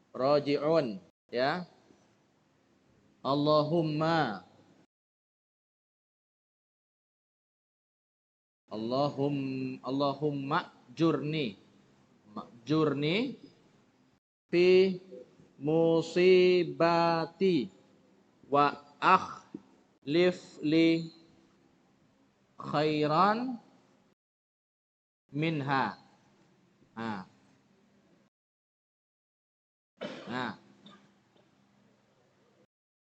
raji'un ya. Allahumma jurni fi musibati wa akhlif li khairan minha.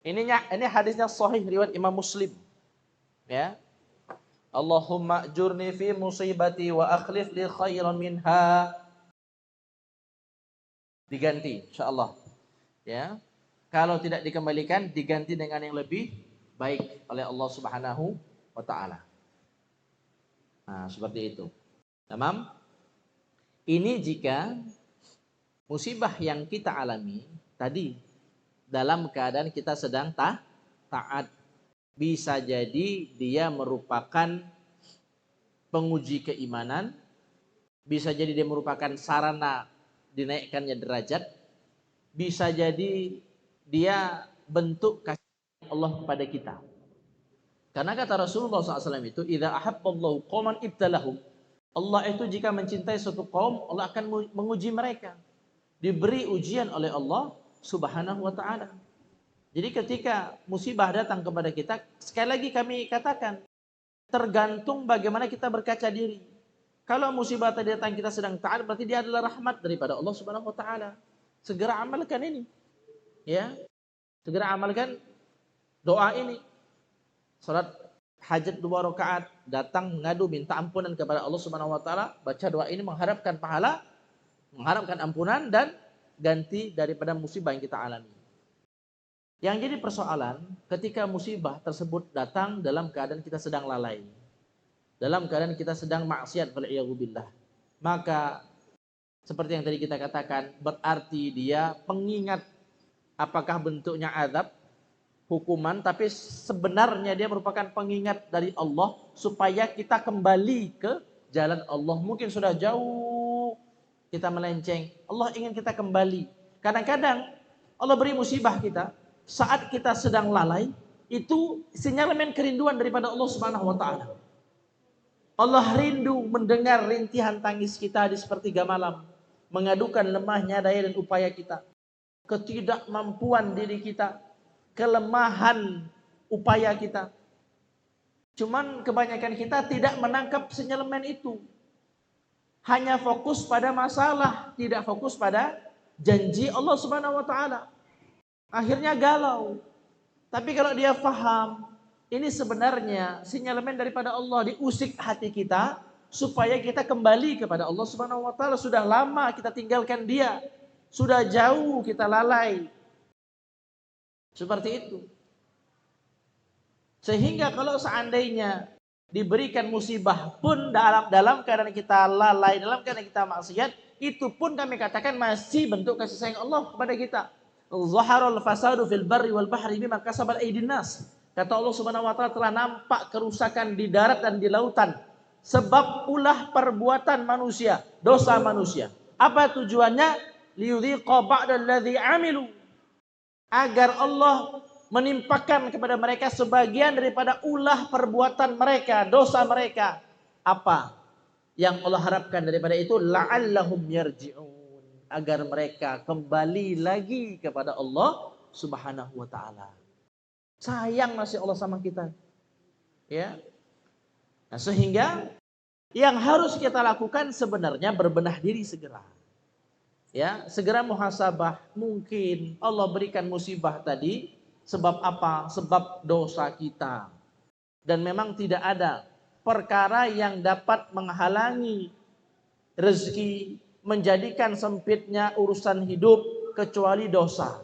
Ini hadisnya sahih riwayat Imam Muslim. Ya. Allahumma jurni fi musibati wa akhlif li khairan minha. Diganti insyaallah. Ya. Kalau tidak dikembalikan, diganti dengan yang lebih baik oleh Allah Subhanahu wa taala. Seperti itu. Tamam? Ini jika musibah yang kita alami tadi dalam keadaan kita sedang taat. Bisa jadi dia merupakan penguji keimanan, bisa jadi dia merupakan sarana dinaikkannya derajat, bisa jadi dia bentuk kasih Allah kepada kita. Karena kata Rasulullah SAW itu, "Idza ahabballahu qauman ibtalahum." Allah itu jika mencintai suatu kaum, Allah akan menguji mereka. Diberi ujian oleh Allah Subhanahu wa taala. Jadi ketika musibah datang kepada kita, sekali lagi kami katakan, tergantung bagaimana kita berkaca diri. Kalau musibah tadi datang kita sedang taat, berarti dia adalah rahmat daripada Allah Subhanahu wa taala. Segera amalkan ini. Ya. Segera amalkan doa ini. Salat hajat 2 rakaat, datang mengadu minta ampunan kepada Allah Subhanahu wa taala, baca doa ini mengharapkan pahala, mengharapkan ampunan dan ganti daripada musibah yang kita alami. Yang jadi persoalan ketika musibah tersebut datang dalam keadaan kita sedang lalai, dalam keadaan kita sedang maksiat, wal'iyadzubillah, maka seperti yang tadi kita katakan, berarti dia pengingat. Apakah bentuknya azab, hukuman, tapi sebenarnya dia merupakan pengingat dari Allah supaya kita kembali ke jalan Allah. Mungkin sudah jauh kita melenceng, Allah ingin kita kembali. Kadang-kadang Allah beri musibah kita saat kita sedang lalai, itu sinyalemen kerinduan daripada Allah Subhanahu wa taala. Allah rindu mendengar rintihan tangis kita di sepertiga malam, mengadukan lemahnya daya dan upaya kita, ketidakmampuan diri kita, kelemahan upaya kita. Cuman kebanyakan kita tidak menangkap sinyalemen itu. Hanya fokus pada masalah, tidak fokus pada janji Allah Subhanahu wa taala. Akhirnya galau. Tapi kalau dia faham, ini sebenarnya sinyalemen daripada Allah, diusik hati kita supaya kita kembali kepada Allah Subhanahu wa taala. Sudah lama kita tinggalkan dia. Sudah jauh kita lalai. Seperti itu. Sehingga kalau seandainya diberikan musibah pun dalam keadaan kita lalai, dalam keadaan kita maksiat, itu pun kami katakan masih bentuk kasih sayang Allah kepada kita. Zaharul fasadu fil barri wal bahri bima kasabat aydin nas. Kata Allah Subhanahu wa taala, telah nampak kerusakan di darat dan di lautan sebab ulah perbuatan manusia, dosa manusia. Apa tujuannya? Liyudhiqa ba'dalladzi amilu. Agar Allah menimpakan kepada mereka sebagian daripada ulah perbuatan mereka, dosa mereka. Apa yang Allah harapkan daripada itu? La'allahum yarji'un. Agar mereka kembali lagi kepada Allah Subhanahu wa taala. Sayang masih Allah sama kita. Ya. Nah, sehingga yang harus kita lakukan sebenarnya berbenah diri segera. Ya, segera muhasabah. Mungkin Allah berikan musibah tadi sebab apa? Sebab dosa kita. Dan memang tidak ada perkara yang dapat menghalangi rezeki, menjadikan sempitnya urusan hidup kecuali dosa.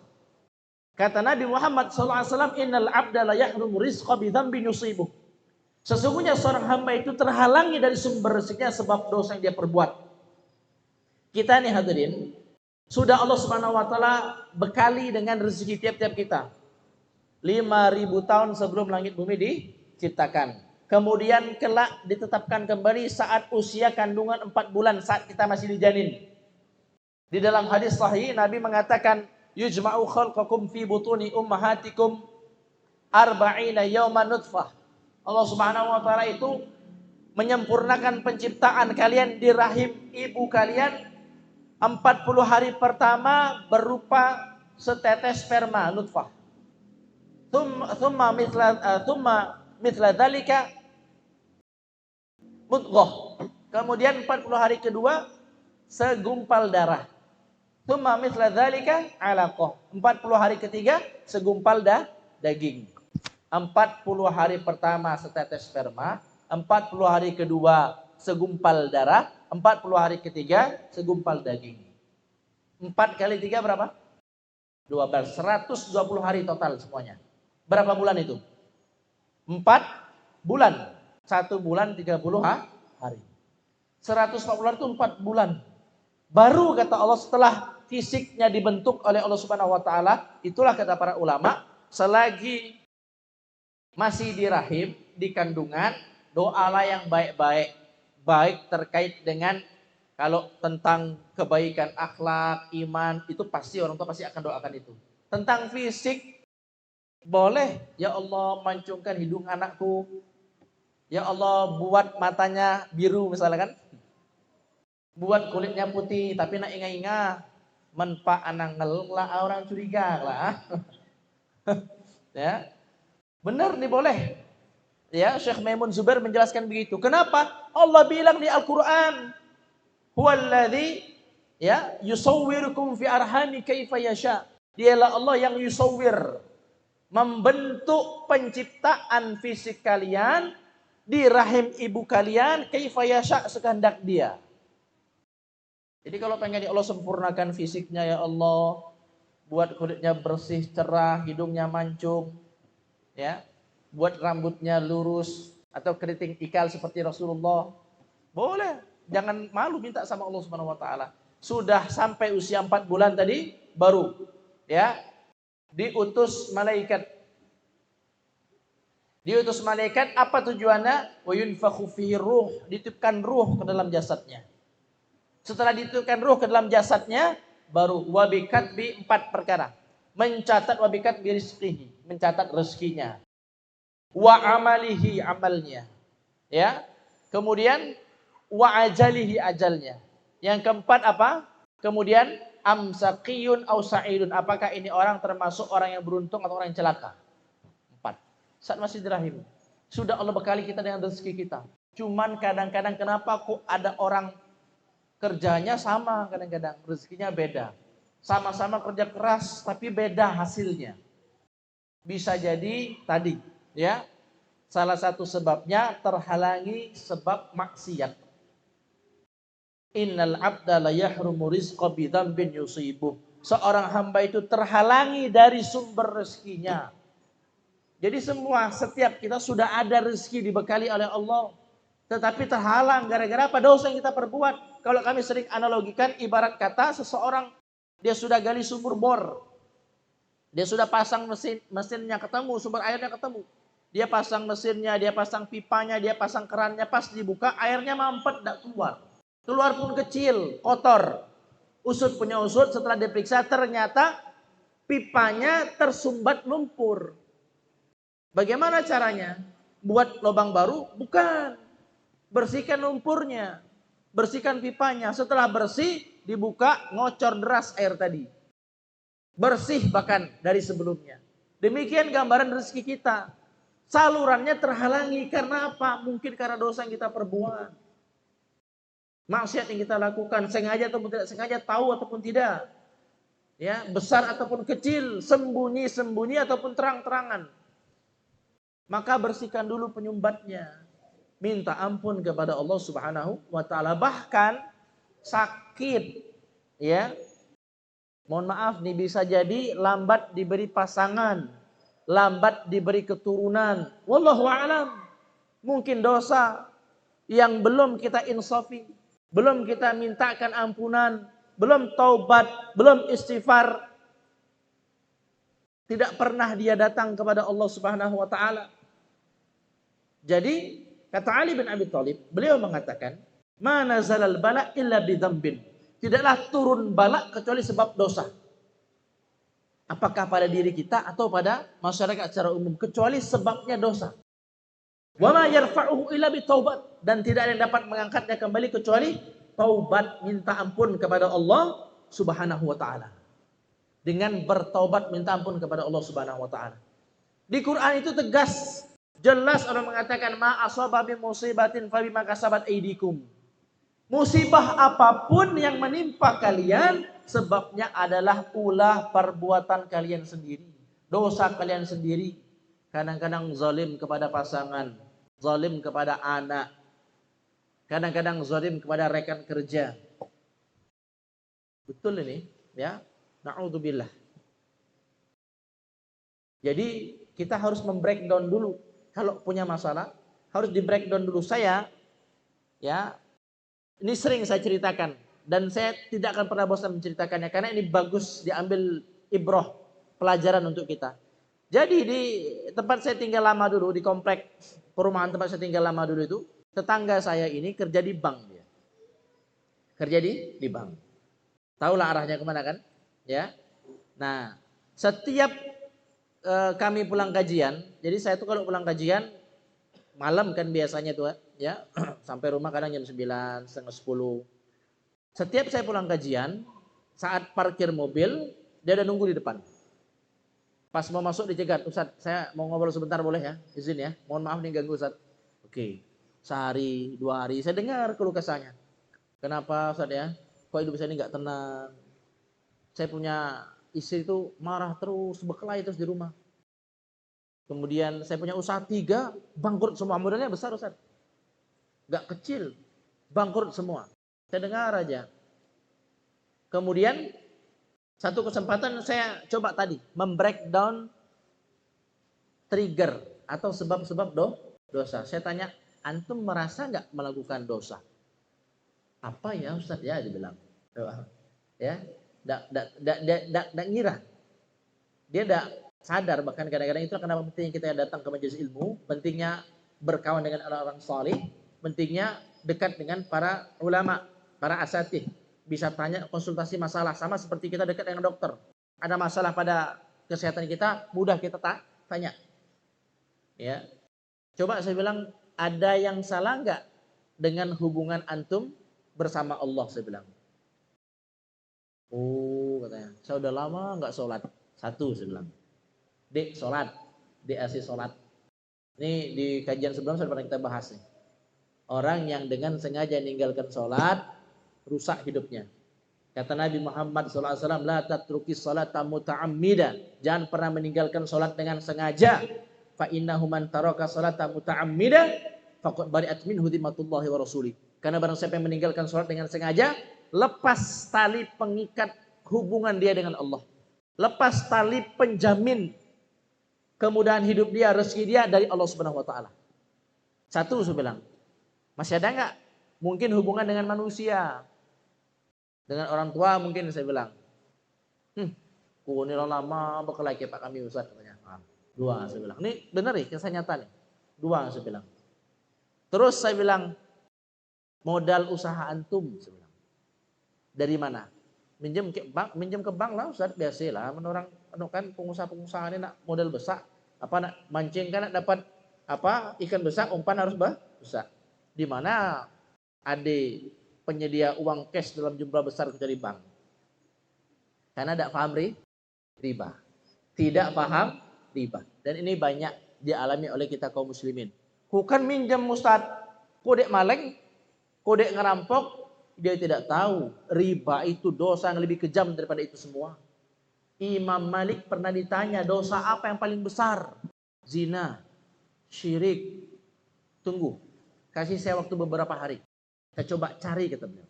Kata Nabi Muhammad SAW, innal abda la yahrumu rizqa bi dzambin yusibuh. Sesungguhnya seorang hamba itu terhalangi dari sumber rezekinya sebab dosa yang dia perbuat. Kita nih hadirin, sudah Allah Subhanahu wa taala bekali dengan rezeki tiap-tiap kita. 5.000 tahun sebelum langit bumi diciptakan. Kemudian kelak ditetapkan kembali saat usia kandungan 4 bulan, saat kita masih dijanin. Di dalam hadis sahih Nabi mengatakan, yujma'u khalqakum fi butuni ummahatikum arba'ina yawman nutfah. Allah Subhanahu wa taala itu menyempurnakan penciptaan kalian di rahim ibu kalian 40 hari pertama berupa setetes sperma nutfah. Thumma mithla dzalika mudghah. Kemudian 40 hari kedua segumpal darah. Thumma mithla dzalika 'alaqah. 40 hari ketiga segumpal daging. 40 hari pertama setetes sperma, 40 hari kedua segumpal darah, 40 hari ketiga segumpal daging. 4 kali 3 berapa? 12. 120 hari total semuanya. Berapa bulan itu? 4 bulan. 1 bulan 30 hari. 140 hari itu 4 bulan. Baru kata Allah setelah fisiknya dibentuk oleh Allah Subhanahu wa taala, itulah kata para ulama, selagi masih di rahim, di kandungan, doalah yang baik-baik. Baik terkait dengan kalau tentang kebaikan akhlak, iman, itu pasti orang tua pasti akan doakan itu. Tentang fisik, boleh, ya Allah mancungkan hidung anakku. Ya Allah buat matanya biru misalnya kan. Buat kulitnya putih, tapi nak ingat-ingat. Menpa anang ngelung lah orang curiga lah. Ya, benar nih boleh. Ya, Syekh Maimun Zubair menjelaskan begitu. Kenapa? Allah bilang di Al-Quran, huwallazi ya yusawwirukum fi arhami kaifa yasha. Dialah Allah yang yusawwir, membentuk penciptaan fisik kalian di rahim ibu kalian kaifa yasha, sekehendak Dia. Jadi kalau pengen Allah sempurnakan fisiknya, ya Allah, buat kulitnya bersih, cerah, hidungnya mancung, ya, buat rambutnya lurus atau keriting ikal seperti Rasulullah, boleh. Jangan malu minta sama Allah Subhanahu wa taala. Sudah sampai usia 4 bulan tadi baru ya diutus malaikat. Diutus malaikat apa tujuannya? Wa yunfakhu fihi ruh, ditiupkan ruh ke dalam jasadnya. Setelah ditiupkan ruh ke dalam jasadnya, baru wabikat bi 4 perkara. Mencatat wabikat bi rizqihi, mencatat rezekinya. Wa amalihi, amalnya. Ya. Kemudian wa ajalihi, ajalnya. Yang keempat apa? Kemudian amsaqiyun au sa'idun, apakah ini orang termasuk orang yang beruntung atau orang yang celaka? 4. Saat masih di rahim. Sudah Allah bekali kita dengan rezeki kita. Cuman kadang-kadang kenapa kok ada orang kerjanya sama, kadang-kadang rezekinya beda. Sama-sama kerja keras tapi beda hasilnya. Bisa jadi tadi, ya. Salah satu sebabnya terhalangi sebab maksiat. Innal abda la yahrumu rizqa bidzambin yusibuh. Seorang hamba itu terhalangi dari sumber rezekinya. Jadi setiap kita sudah ada rezeki dibekali oleh Allah, tetapi terhalang gara-gara apa? Dosa yang kita perbuat. Kalau kami sering analogikan, ibarat kata seseorang dia sudah gali sumur bor. Dia sudah pasang mesinnya ketemu, sumber airnya ketemu. Dia pasang mesinnya, dia pasang pipanya, dia pasang kerannya, pas dibuka airnya mampet, tidak keluar. Keluar pun kecil, kotor. Usut punya usut, setelah diperiksa ternyata pipanya tersumbat lumpur. Bagaimana caranya? Buat lubang baru? Bukan. Bersihkan lumpurnya, bersihkan pipanya. Setelah bersih, dibuka, ngocor deras air tadi. Bersih bahkan dari sebelumnya. Demikian gambaran rezeki kita. Salurannya terhalangi karena apa? Mungkin karena dosa yang kita perbuat. Maksiat yang kita lakukan, sengaja ataupun tidak sengaja, tahu ataupun tidak. Ya, besar ataupun kecil, sembunyi-sembunyi ataupun terang-terangan. Maka bersihkan dulu penyumbatnya. Minta ampun kepada Allah Subhanahu wa taala. Bahkan sakit, ya. Mohon maaf nih, bisa jadi lambat diberi pasangan, lambat diberi keturunan. Wallahu a'lam. Mungkin dosa yang belum kita insafi, belum kita mintakan ampunan, belum taubat, belum istighfar. Tidak pernah dia datang kepada Allah Subhanahu wa taala. Jadi kata Ali bin Abi Thalib, beliau mengatakan, "Ma nazalal bala illa bidzambin." Tidaklah turun bala kecuali sebab dosa. Apakah pada diri kita atau pada masyarakat secara umum, kecuali sebabnya dosa. Wa ma yarfa'uhu illa bitaubat, dan tidak ada yang dapat mengangkatnya kembali kecuali taubat, minta ampun kepada Allah Subhanahu wa taala. Dengan bertaubat minta ampun kepada Allah Subhanahu wa taala. Di Quran itu tegas, jelas Allah mengatakan ma asaba bi musibatin fa bima kasabat aydikum. Musibah apapun yang menimpa kalian, sebabnya adalah ulah perbuatan kalian sendiri, dosa kalian sendiri. Kadang-kadang zalim kepada pasangan, zalim kepada anak, kadang-kadang zalim kepada rekan kerja. Betul ini, ya. Na'udzubillah. Jadi kita harus membreakdown dulu. Kalau punya masalah, harus di breakdown dulu. Saya, ya, ini sering saya ceritakan. dan saya tidak akan pernah bosan menceritakannya karena ini bagus diambil ibrah pelajaran untuk kita. Jadi di tempat saya tinggal lama dulu, di komplek perumahan tempat saya tinggal lama dulu itu, tetangga saya ini kerja di bank dia. Kerja di bank. Tahulah arahnya kemana kan? Ya. Nah, setiap kami pulang kajian, jadi saya tuh kalau pulang kajian malam kan biasanya tuh ya, sampai rumah kadang jam 9, setengah 10. Setiap saya pulang kajian, saat parkir mobil, dia udah nunggu di depan. Pas mau masuk dicegat, Ustadz saya mau ngobrol sebentar boleh ya, izin ya, mohon maaf nih ganggu Ustadz. Oke, sehari, 2 hari, saya dengar keluh kesahnya. Kenapa Ustadz ya, kok hidup saya ini gak tenang. Saya punya istri itu marah terus, berkelahi terus di rumah. Kemudian saya punya usaha 3, bangkrut semua, modalnya besar Ustadz. Gak kecil, bangkrut semua. Saya dengar aja. Kemudian satu kesempatan saya coba tadi membreakdown trigger atau sebab-sebab dosa. Saya tanya, antum merasa nggak melakukan dosa? Apa ya Ustadz ya, dibilang. Ya, nggak ngira. Dia nggak sadar, bahkan kadang-kadang itu kenapa pentingnya kita datang ke majelis ilmu, pentingnya berkawan dengan orang-orang saleh, pentingnya dekat dengan para ulama, para asatidz. Bisa tanya, konsultasi masalah, sama seperti kita dekat dengan dokter. Ada masalah pada kesehatan kita, mudah kita tanya. Ya, coba saya bilang, ada yang salah nggak dengan hubungan antum bersama Allah? Saya bilang. Oh, katanya, saya udah lama nggak sholat. 1, saya bilang. Dek, sholat. Dek, asih sholat. Ini di kajian sebelum sudah pernah kita bahas nih. Orang yang dengan sengaja meninggalkan sholat, rusak hidupnya. Kata Nabi Muhammad SAW, la tatrukis salata muta'ammida. Jangan pernah meninggalkan sholat dengan sengaja. Fa innahu man taraka salata muta'ammida faqad bari'at minhu dhimmatullahi wa rasulih. Karena barang siapa yang meninggalkan sholat dengan sengaja, lepas tali pengikat hubungan dia dengan Allah. Lepas tali penjamin kemudahan hidup dia, rezeki dia dari Allah Subhanahu wa taala. 1 saya bilang. Masih ada enggak mungkin hubungan dengan manusia? Dengan orang tua mungkin saya bilang. Ini lama berkelahi Pak kami Ustaz katanya. 2 saya bilang. Ini benar nih, kisah nyata nih. 2 saya bilang. Terus saya bilang, modal usaha antum saya bilang. Dari mana? Minjem ke bank lah Ustaz, biasalah orang kan pengusaha-pengusaha ini nak modal besar. Apa nak mancing kan nak dapat apa ikan besar, umpan harus besar. Di mana ada penyedia uang cash dalam jumlah besar dari bank. Karena tidak paham riba. Tidak paham riba. Dan ini banyak dialami oleh kita kaum muslimin. Bukan minjem Ustaz, kodek maleng, kodek ngerampok, dia tidak tahu riba itu dosa yang lebih kejam daripada itu semua. Imam Malik pernah ditanya, dosa apa yang paling besar? Zina, syirik. Tunggu, kasih saya waktu beberapa hari. Saya coba cari, kata beliau.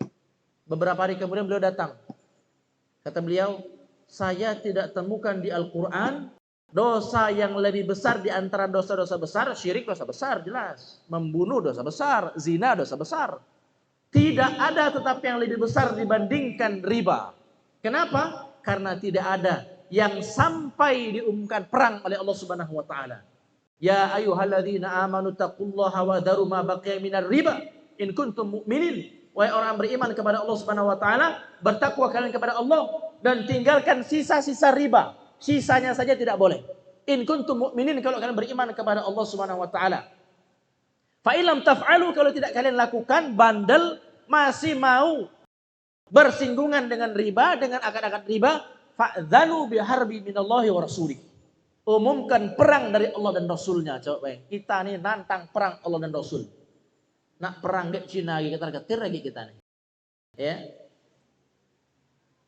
Beberapa hari kemudian beliau datang. Kata beliau, saya tidak temukan di Al-Quran dosa yang lebih besar di antara dosa-dosa besar. Syirik dosa besar, jelas. Membunuh dosa besar, zina dosa besar. Tidak ada tetapi yang lebih besar dibandingkan riba. Kenapa? Karena tidak ada yang sampai diumumkan perang oleh Allah Subhanahu wa taala. Ya ayyuhalladzina amanu taqullaha wa daru ma baqiya minar riba in kuntum mu'minin. Wahai orang beriman kepada Allah Subhanahu wa taala, bertakwa kalian kepada Allah dan tinggalkan sisa-sisa riba. Sisanya saja tidak boleh. In kuntum mu'minin, kalau kalian beriman kepada Allah Subhanahu wa taala. Fa illam taf'alu, kalau tidak kalian lakukan, bandel, masih mau bersinggungan dengan riba, dengan akad-akad riba, fa'dzanu biharbi minallahi wa rasulih. Umumkan perang dari Allah dan Rasulnya. Coba kita nih nantang perang Allah dan Rasul. Nak perang ke Cina lagi, ketar-ketir lagi kita nih. Ya.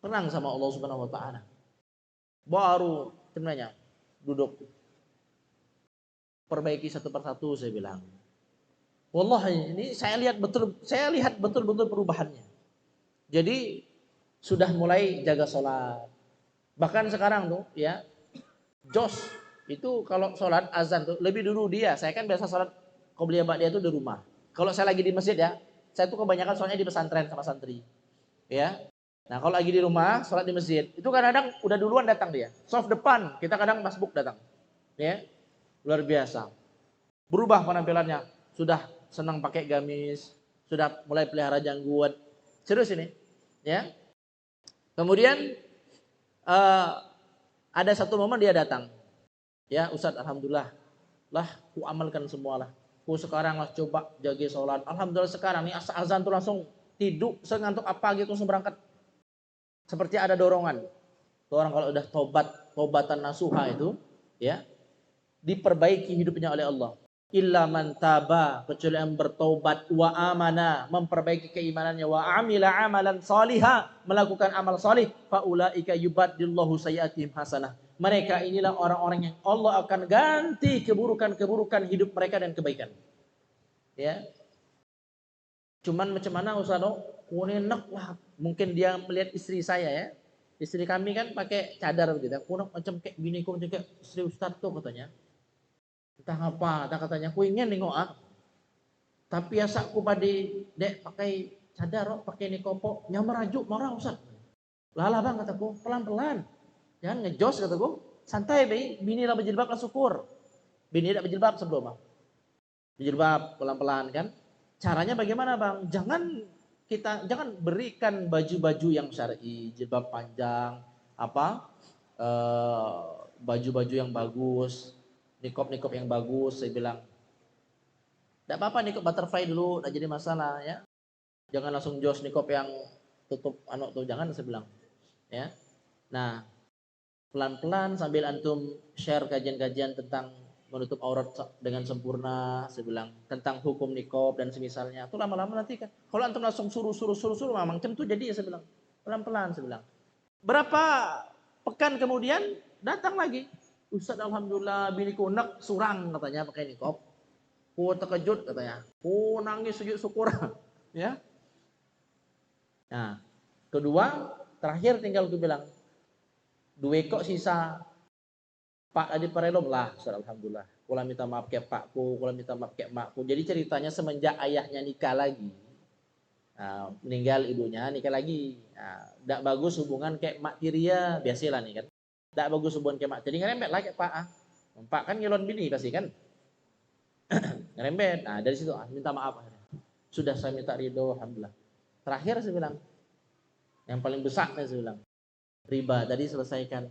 Perang sama Allah Subhanahu wa taala. Baru sebenarnya duduk perbaiki satu persatu, saya bilang. Wallahi ini saya lihat betul-betul perubahannya. Jadi sudah mulai jaga sholat. Bahkan sekarang tuh ya, jos itu kalau sholat azan tuh lebih dulu dia. Saya kan biasa sholat qobliyah ba'diyah itu di rumah. Kalau saya lagi di masjid ya, saya tuh kebanyakan sholatnya di pesantren sama santri. Ya. Nah, kalau lagi di rumah, sholat di masjid, itu kadang-kadang udah duluan datang dia. Soft depan, kita kadang masbuk datang. Ya. Luar biasa. Berubah penampilannya. Sudah senang pakai gamis, sudah mulai pelihara janggut. Serius ini. Ya. Kemudian ada satu momen dia datang. Ya, Ustadz, alhamdulillah. Lah, ku amalkan semualah. Ku sekarang lah coba jaga sholat. Alhamdulillah sekarang nih azan tuh langsung tidur, sengantuk apa gitu langsung berangkat. Seperti ada dorongan. Tuh orang kalau udah tobatan nasuha itu, ya, diperbaiki hidupnya oleh Allah. Illa man taba, kecuali yang bertobat, wa amana, memperbaiki keimanannya, wa amila amalan salihah, melakukan amal salih, faulaika yubaddillahu sayyiatihim hasanah. Mereka inilah orang-orang yang Allah akan ganti keburukan-keburukan hidup mereka dan kebaikan. Ya. Cuman macam mana Ustaz? Kunenek lah. Mungkin dia melihat istri saya ya. Istri kami kan pakai cadar begitu. Kunek macam kayak gini, macam kayak istri Ustaz tuh katanya. Entah apa, tak katanya, ku ingin nengok tapi asa ku padi dek pakai cadar, pakai ni kopo, merajuk marah Ustaz. Lala bang kataku, pelan-pelan. Jangan ngejos kataku. Santai bini lah berjilbab lah syukur. Bini tak berjilbab sebelum bang. Berjilbab pelan-pelan kan. Caranya bagaimana bang? Jangan berikan baju-baju yang syar'i, jilbab panjang, baju-baju yang bagus. Nikop yang bagus, saya bilang. Tidak apa-apa nikop butterfly dulu, tidak jadi masalah ya. Jangan langsung jos nikop yang tutup tuh, jangan saya bilang. Ya. Nah, pelan-pelan sambil antum share kajian-kajian tentang menutup aurat dengan sempurna, saya bilang, tentang hukum nikop dan semisalnya. Itu lama-lama nanti kan. Kalau antum langsung suruh memang macam itu jadi ya saya bilang. Pelan-pelan saya bilang. Berapa pekan kemudian datang lagi. Ustaz alhamdulillah biniku nak surang katanya pakai nikop. Ku terkejut katanya. Ku nangis sujud syukur. Ya. Nah, kedua, terakhir tinggal ku bilang 2 kok sisa. Pak Adi Parelom lah, Ustaz alhamdulillah. Kula minta maaf ke pakku, kula minta maaf ke makku. Jadi ceritanya semenjak ayahnya nikah lagi. Nah, meninggal ibunya, nikah lagi. Tidak bagus hubungan kayak mak tiria, biasalah nih kan. Tidak bagus hubungan kayak mak tiri, ngerembet lah kayak pak. Pak kan ngelon bini pasti kan. Ngerembet. Nah dari situ minta maaf. Sudah saya minta ridho, alhamdulillah. Terakhir saya bilang, yang paling besar saya bilang, riba tadi selesaikan.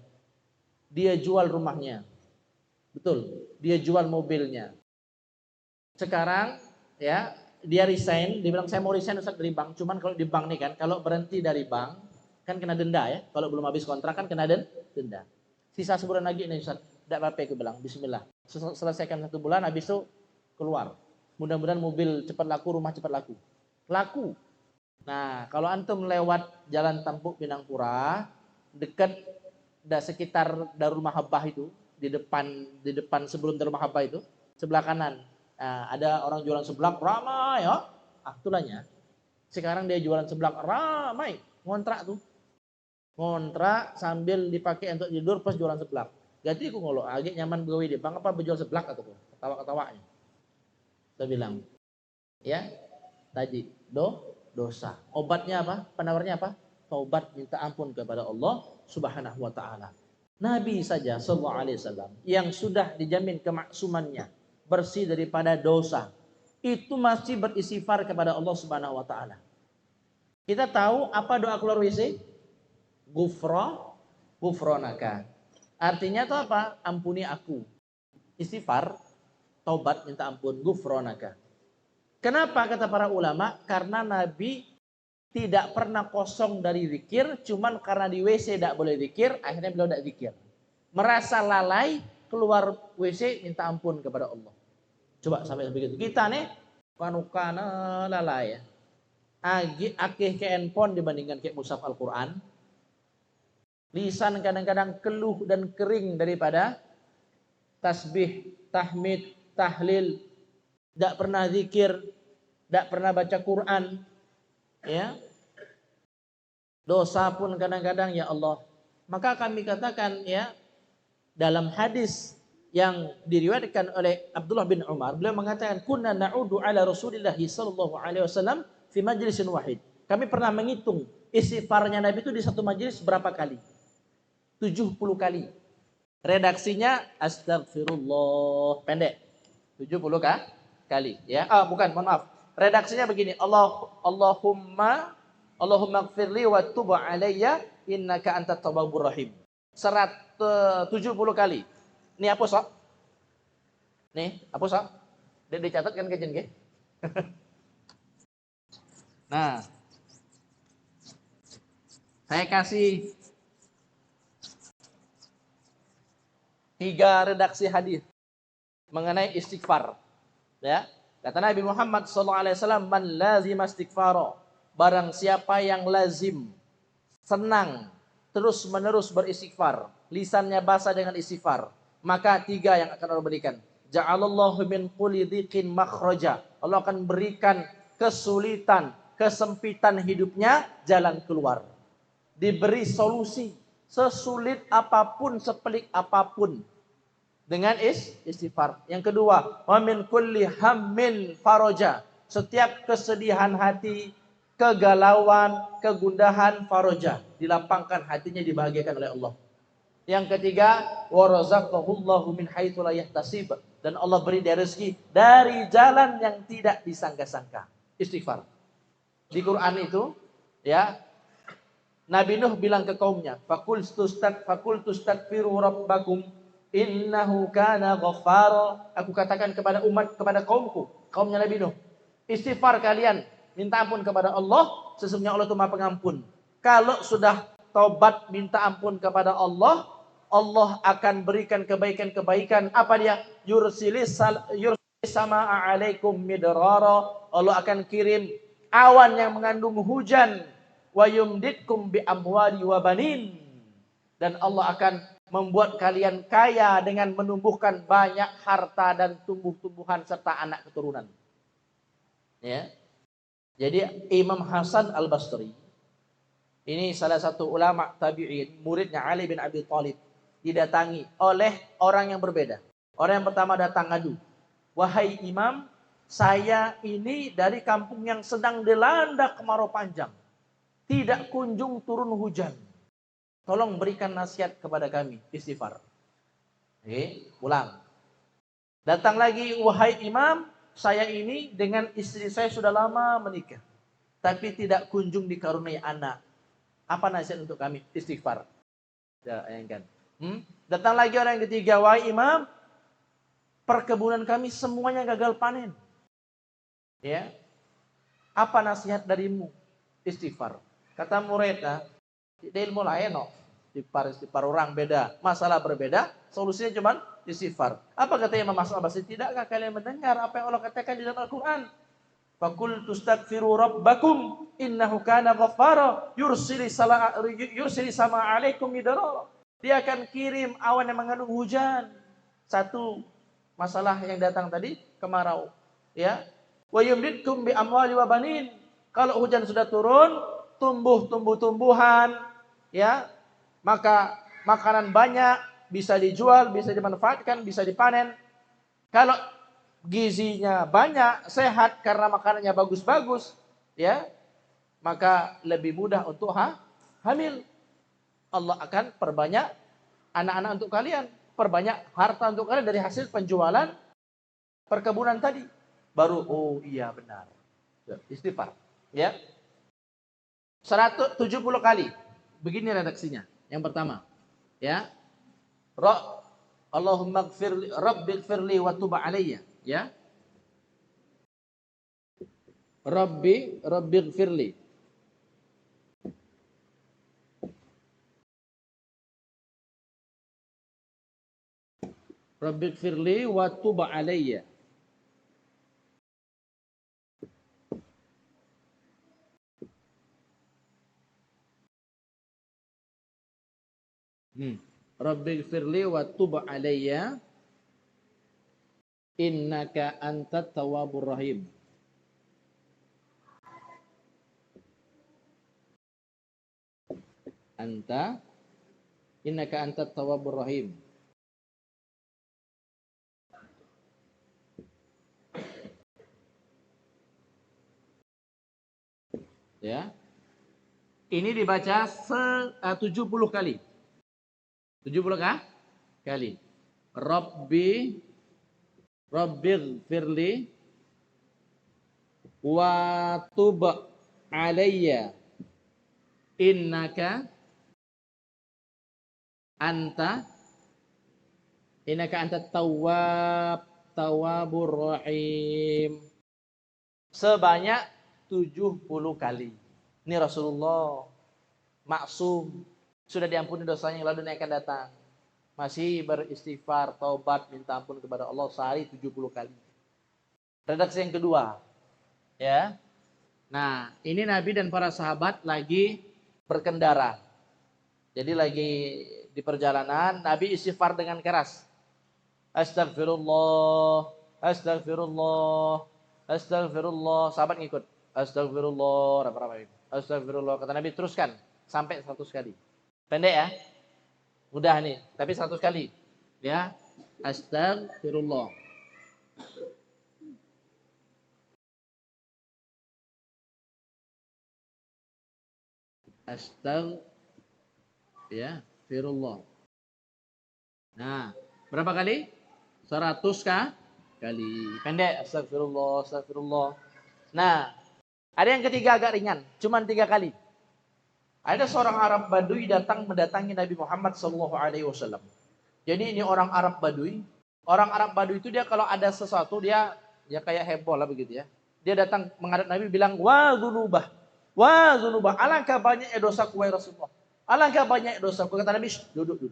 Dia jual rumahnya. Betul, dia jual mobilnya. Sekarang ya, dia resign, dia bilang saya mau resign Ustaz dari bank, cuman kalau di bank nih kan, kalau berhenti dari bank kan kena denda ya. Kalau belum habis kontrak kan kena denda. Sisa sebulan lagi nih Ustaz, tidak apa-apa aku bilang, bismillah. Selesaikan 1 bulan, habis itu keluar. Mudah-mudahan mobil cepat laku, rumah cepat laku. Laku. Nah, kalau antum lewat Jalan Tampuk Pinangpura, dekat sekitar Darul Mahabbah itu, di depan sebelum Darul Mahabbah itu, sebelah kanan. Nah, ada orang jualan seblak ramai ya. Tulahnya. Sekarang dia jualan seblak ramai, ngontrak tuh. Ngontrak sambil dipakai untuk tidur pas jualan seblak. Ganti aku ngolok, agak nyaman gawe di bang apa berjual seblak atau ketawa-ketawanya. Saya bilang, ya, tadi dosa. Obatnya apa? Penawarnya apa? Taubat, minta ampun kepada Allah Subhanahu wa taala. Nabi saja sallallahu alaihi wasallam yang sudah dijamin kemaksumannya, bersih daripada dosa, itu masih beristighfar kepada Allah Subhanahu wa taala. Kita tahu apa doa keluar WC? Gufronaka. Artinya itu apa? Ampuni aku. Istighfar, taubat, minta ampun, gufronaka. Kenapa kata para ulama? Karena Nabi tidak pernah kosong dari zikir, cuman karena di WC tidak boleh zikir, akhirnya beliau tidak zikir. Merasa lalai, keluar WC minta ampun kepada Allah. Coba sampai begitu. Kita nih kanukana lalai ya. Akeh ke handphone dibandingkan ke mushaf Al-Quran. Lisan kadang-kadang keluh dan kering daripada tasbih, tahmid, tahlil, tidak pernah zikir, tidak pernah baca Quran, ya. Dosa pun kadang-kadang ya Allah. Maka kami katakan ya, dalam hadis yang diriwayatkan oleh Abdullah bin Umar, beliau mengatakan kunna na'udu ala Rasulillah sallallahu alaihi wasallam fi majlisin wahid. Kami pernah menghitung Istighfarnya Nabi itu di satu majelis berapa kali? 70 kali. Redaksinya astagfirullah, pendek. 70 kali, ya. Bukan, mohon maaf. Redaksinya begini, Allahumma gfirli wa tub alayya innaka antat tawwabur rahim. 170 kali. Ini hapus, Sok. Nih, hapus, Sok. Dia dicatat kan ke jenenge. Nah, saya kasih 3 redaksi hadis mengenai istighfar. Ya, kata Nabi Muhammad SAW, man lazim istighfara, barang siapa yang lazim, senang, terus menerus beristighfar, lisannya basah dengan istighfar, maka 3 yang akan Allah berikan. Ja'alallahu min kulli dhiqin makhraja, Allah akan berikan kesulitan, kesempitan hidupnya jalan keluar. Diberi solusi sesulit apapun, sepelik apapun dengan istighfar. Yang kedua, wa min kulli hammin faraja, setiap kesedihan hati, kegalauan, kegundahan, faraja, dilapangkan hatinya, dibahagiakan oleh Allah. Yang ketiga, wa razaqahullahu min haitsu la yahtasib, dan Allah beri dia rezeki dari jalan yang tidak disangka-sangka. Istighfar. Di Quran itu, ya, Nabi Nuh bilang ke kaumnya, Fakul tustaghfiru rabbakum innahu kana ghaffara. Aku katakan kepada kaumku, kaumnya Nabi Nuh, istighfar kalian, minta ampun kepada Allah, sesungguhnya Allah itu Maha Pengampun. Kalau sudah taubat minta ampun kepada Allah, Allah akan berikan kebaikan-kebaikan. Apa dia? Yursilis sama'a alaikum midrara. Allah akan kirim awan yang mengandung hujan. Wa yumditkum bi amwali wa banin, dan Allah akan membuat kalian kaya dengan menumbuhkan banyak harta dan tumbuh-tumbuhan serta anak keturunan. Ya. Jadi Imam Hasan Al-Basri ini salah satu ulama tabi'in, muridnya Ali bin Abi Thalib, didatangi oleh orang yang berbeda. Orang yang pertama datang ngadu, wahai Imam, saya ini dari kampung yang sedang dilanda kemarau panjang, tidak kunjung turun hujan. Tolong berikan nasihat kepada kami, istighfar. Ulang. Datang lagi, wahai Imam, saya ini dengan istri saya sudah lama menikah, tapi tidak kunjung dikaruniai anak. Apa nasihat untuk kami? Istighfar. Bayangkan. Datang lagi orang yang ketiga, wahai Imam, perkebunan kami semuanya gagal panen. Ya. Apa nasihat darimu? Istighfar. Kata muridnya, di ilmu lain, istighfar orang beda, masalah berbeda, solusinya cuma istighfar. Apa kata Imam Hasan Al-Basri? Tidakkah kalian mendengar apa yang Allah katakan di dalam Al-Quran? Fakul tustaghfiru rabbakum innahu kana ghaffara yursili sama alaikum midrara. Dia akan kirim awan yang mengandung hujan. Satu masalah yang datang tadi, kemarau. Ya. Wa yumditkum bi amwali wa banin. Kalau hujan sudah turun, tumbuh-tumbuhan, ya, maka makanan banyak, bisa dijual, bisa dimanfaatkan, bisa dipanen. Kalau gizinya banyak, sehat karena makanannya bagus-bagus, ya, maka lebih mudah untuk hamil. Allah akan perbanyak anak-anak untuk kalian, perbanyak harta untuk kalian dari hasil penjualan perkebunan tadi. Baru, oh iya benar, istighfar, ya. 170 kali. Begini redaksinya. Yang pertama, ya. Allahumma gfirli, rabbighfirli wa tub alayya, ya. Rabbighfirli. Rabbighfirli wa tub alayya. Rabbighfirli wa tub alayya innaka antat tawwabur rahim. Innaka antat tawwabur rahim. Ya. Ini dibaca 70 kali. 70 kali. Rabbighfirli wa tub alayya innaka anta tawwabur rahim. Sebanyak 70 kali. Ini Rasulullah maksum, sudah diampuni dosanya lalu dunia akan datang. Masih beristighfar, taubat, minta ampun kepada Allah sehari 70 kali. Redaksi yang kedua, ya. Nah, ini Nabi dan para sahabat lagi berkendara. Jadi lagi di perjalanan, Nabi istighfar dengan keras. Astagfirullah, astagfirullah, astagfirullah. Sahabat ngikut. Astagfirullah, astagfirullah. Kata Nabi teruskan sampai 100 kali. Pendek ya? Mudah nih, tapi 100 kali. Ya. Astagfirullah. Astagfirullah. Nah, berapa kali? 100 kali. Pendek. Astagfirullah, astagfirullah. Nah, ada yang ketiga agak ringan, cuman 3 kali. Ada seorang Arab Badui mendatangi Nabi Muhammad SAW. Jadi ini orang Arab Badui. Orang Arab Badui itu dia kalau ada sesuatu dia kayak heboh lah begitu ya. Dia datang menghadap Nabi bilang, wah dzunubah, alangkah banyaknya dosaku wahai Rasulullah. Alangkah banyak dosaku. Kata Nabi, duduk.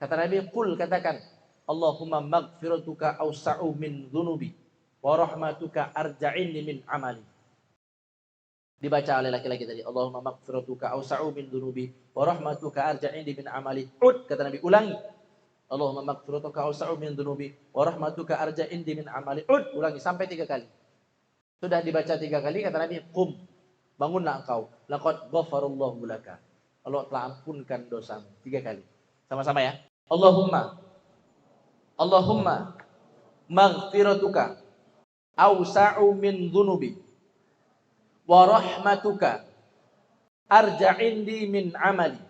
Kata Nabi, katakan, Allahumma maghfiratuka awsa'u min dzunubi wa rahmatuka arja'inni min amali. Dibaca oleh laki-laki tadi. Allahumma maghfiratuka awsa'u min dzunubi wa rahmatuka arja'inni min amali. Kata Nabi, ulangi. Allahumma maghfiratuka awsa'u min dzunubi wa rahmatuka arja'inni min amali. Ulangi sampai 3 kali. Sudah dibaca 3 kali, kata Nabi, qum, bangunlah engkau. Laqad ghafarallahu laka. Allah telah ampunkan dosamu. 3 kali. Sama-sama ya. Allahumma maghfiratuka awsa'u min dzunubi wa rahmatuka arja'indi min amali.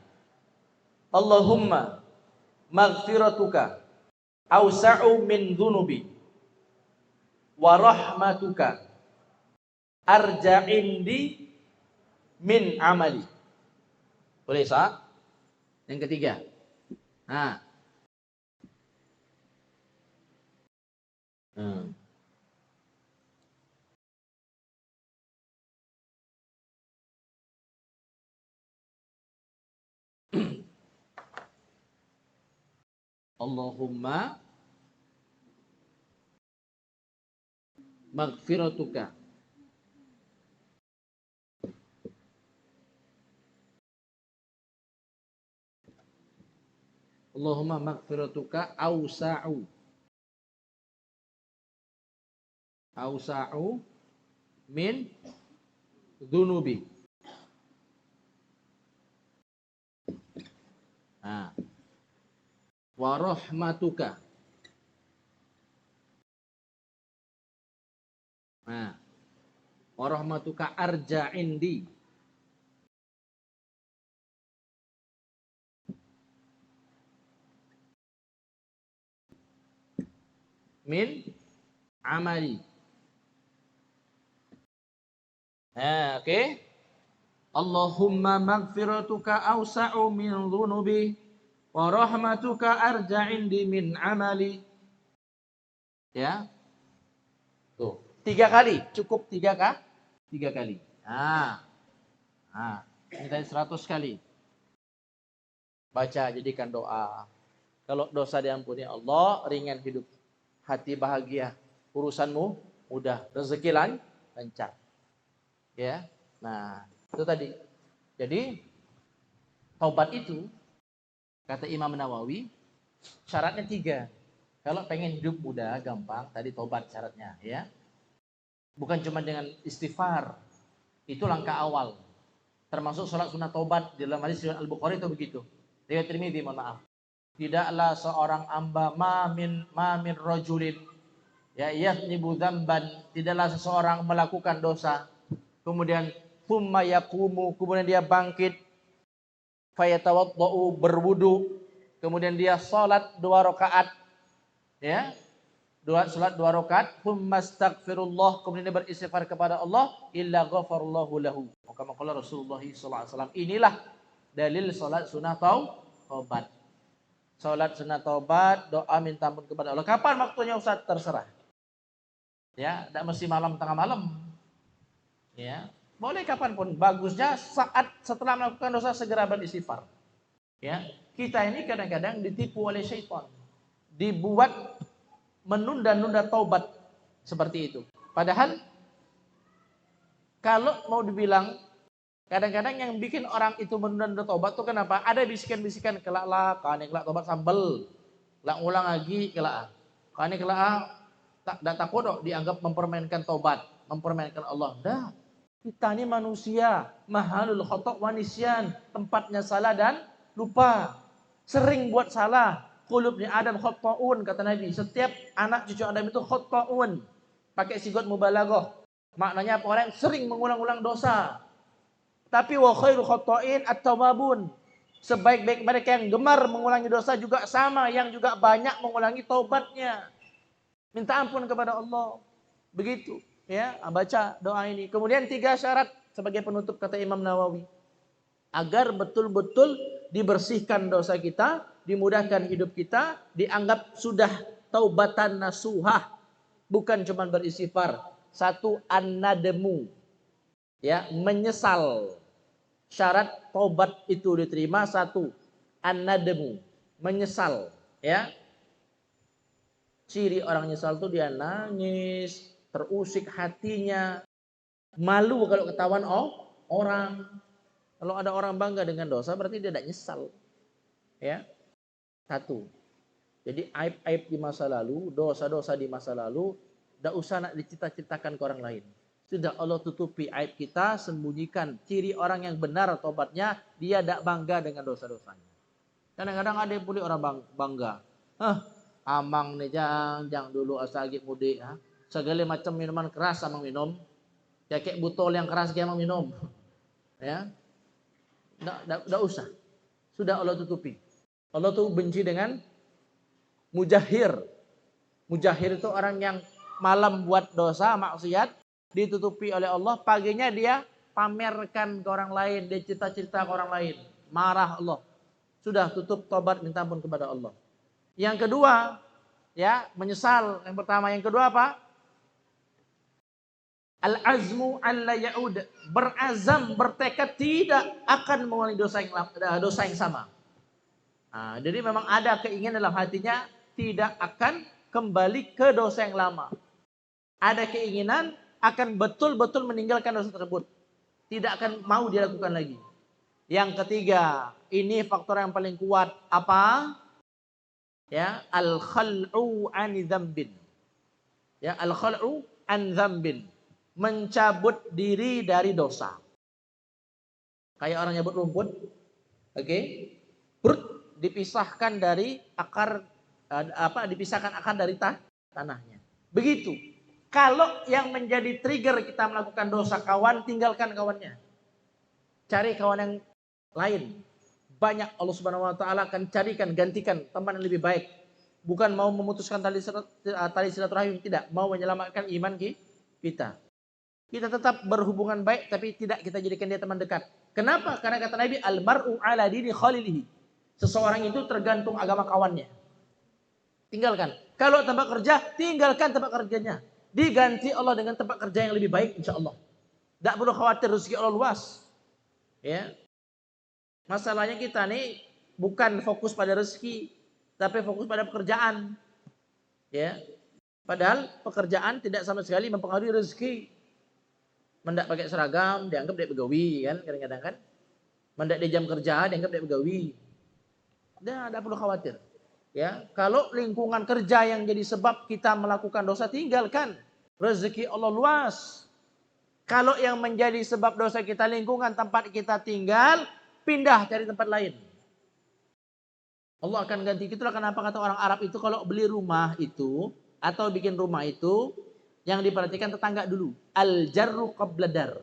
Allahumma maghfiratuka awsa'u min dzunubi wa rahmatuka arja'indi min amali. Boleh sah? Yang ketiga. Nah. Allahumma maghfiratuka awsa'u min dzunubi. Nah. Wa rahmatuka. Nah. Wa rahmatuka arja'indi min amali. Nah, oke. Allahumma maghfiratuka awsa'u min dzunubi wa rahmatuka arja'indi min amali. Ya. Tuh, 3 kali, cukup 3 kali. Nah, ini tadi 100 kali. Baca, jadikan doa. Kalau dosa diampuni Allah, ringan hidup. Hati bahagia, urusanmu mudah, rezeki lancar. Ya. Nah, itu tadi. Jadi taubat itu kata Imam Nawawi syaratnya 3. Kalau pengen hidup mudah, gampang, tadi taubat syaratnya, ya. Bukan cuma dengan istighfar. Itu langkah awal. Termasuk sholat sunnah taubat di dalam hadis riwayat Al-Bukhari itu begitu. Riwayat Tirmidzi, mohon maaf. Tidaklah seorang hamba mamin rajulin ya yathnibu dzamban, tidaklah seseorang melakukan dosa kemudian thumma yaqumu, kemudian dia bangkit, fayatawaddau, berwudu, kemudian dia salat 2 rakaat, ya. Salat 2 rakaat, thumma astaghfirullah, kemudian dia beristighfar kepada Allah, illa ghafarallahu lahu. Maka Rasulullah sallallahu alaihi wasallam, inilah dalil salat sunah taubat. Salat sunah taubat, doa minta ampun kepada Allah. Kapan waktunya Ustaz? Terserah. Ya, tidak mesti malam tengah malam. Ya, boleh kapanpun. Bagusnya saat setelah melakukan dosa segera beristighfar. Ya, kita ini kadang-kadang ditipu oleh syaitan, dibuat menunda-nunda taubat seperti itu. Padahal kalau mau dibilang, kadang-kadang yang bikin orang itu menunda-nunda taubat itu kenapa? Ada bisikan-bisikan, kelak lah, kane kelak taubat sambel, kelak ulang lagi, kelak kane kelak tak takut dok dianggap mempermainkan taubat, mempermainkan Allah. Dah, kita ini manusia, mahalul khotok wanisyan, tempatnya salah dan lupa, sering buat salah. Qulubni Adam khotta'un, kata Nabi. Setiap anak cucu Adam itu khotta'un, pakai sigot mubalaghah. Maknanya apa? Orang yang sering mengulang-ulang dosa. Tapi wa khairu khotta'in at-tawwabun. Sebaik-baik mereka yang gemar mengulangi dosa juga sama, yang juga banyak mengulangi taubatnya. Minta ampun kepada Allah. Begitu, ya, baca doa ini. Kemudian 3 syarat sebagai penutup, kata Imam Nawawi, agar betul-betul dibersihkan dosa kita, dimudahkan hidup kita, dianggap sudah taubatan nasuhah, bukan cuma beristighfar. 1, an-nadmu, ya, menyesal. Syarat taubat itu diterima 1, an-nadmu, menyesal, ya. Ciri orang nyesal itu dia nangis, terusik hatinya, malu kalau ketahuan orang. Kalau ada orang bangga dengan dosa berarti dia tidak nyesal. Ya. 1. Jadi aib-aib di masa lalu, dosa-dosa di masa lalu, tidak usah nak dicita-citakan ke orang lain. Sudah Allah tutupi aib kita, sembunyikan. Ciri orang yang benar tobatnya, dia tidak bangga dengan dosa-dosanya. Kadang-kadang ada yang boleh orang bangga. Amang nih jang dulu asal lagi mudik. Segala macam minuman keras amang minum. Ya kayak botol yang keras dia amang minum. Ya. Tidak usah. Sudah Allah tutupi. Allah tuh benci dengan mujahir. Mujahir itu orang yang malam buat dosa, maksiat, ditutupi oleh Allah. Paginya dia pamerkan ke orang lain. Dia cerita-cerita ke orang lain. Marah Allah. Sudah tutup tobat, minta ampun kepada Allah. Yang kedua, ya, menyesal. Yang pertama, yang kedua apa? Al-azmu alla ya'ud, berazam, bertekad tidak akan mengulangi dosa yang sama. Nah, jadi memang ada keinginan dalam hatinya tidak akan kembali ke dosa yang lama. Ada keinginan akan betul-betul meninggalkan dosa tersebut. Tidak akan mau dilakukan lagi. Yang ketiga, ini faktor yang paling kuat. Apa? Ya, al-khal'u an dzambin. Ya, al-khal'u an dzambin. Mencabut diri dari dosa. Kayak orang nyabut rumput. Oke. Dipisahkan dari akar, dipisahkan akar dari tanahnya. Begitu. Kalau yang menjadi trigger kita melakukan dosa kawan, tinggalkan kawannya. Cari kawan yang lain. Banyak Allah Subhanahu wa taala akan carikan, gantikan teman yang lebih baik. Bukan mau memutuskan tali silaturahim, tidak, mau menyelamatkan iman kita. Kita tetap berhubungan baik tapi tidak kita jadikan dia teman dekat. Kenapa? Karena kata Nabi, al-mar'u ala dini khalilihi. Seseorang itu tergantung agama kawannya. Tinggalkan. Kalau tempat kerja, tinggalkan tempat kerjanya. Diganti Allah dengan tempat kerja yang lebih baik, insya Allah. Tidak perlu khawatir, rezeki Allah luas. Ya. Masalahnya kita nih bukan fokus pada rezeki, tapi fokus pada pekerjaan. Ya. Padahal pekerjaan tidak sama sekali mempengaruhi rezeki. Mendak pakai seragam dianggap dia begawi kan, kadang-kadang kan. Mendak di jam kerja dianggap dia begawi. Tidak perlu khawatir. Ya, kalau lingkungan kerja yang jadi sebab kita melakukan dosa, tinggalkan. Rezeki Allah luas. Kalau yang menjadi sebab dosa kita lingkungan tempat kita tinggal, pindah cari tempat lain. Allah akan ganti. Itulah kenapa kata orang Arab itu kalau beli rumah itu atau bikin rumah itu yang diperhatikan tetangga dulu. Al-jarru qabla dar.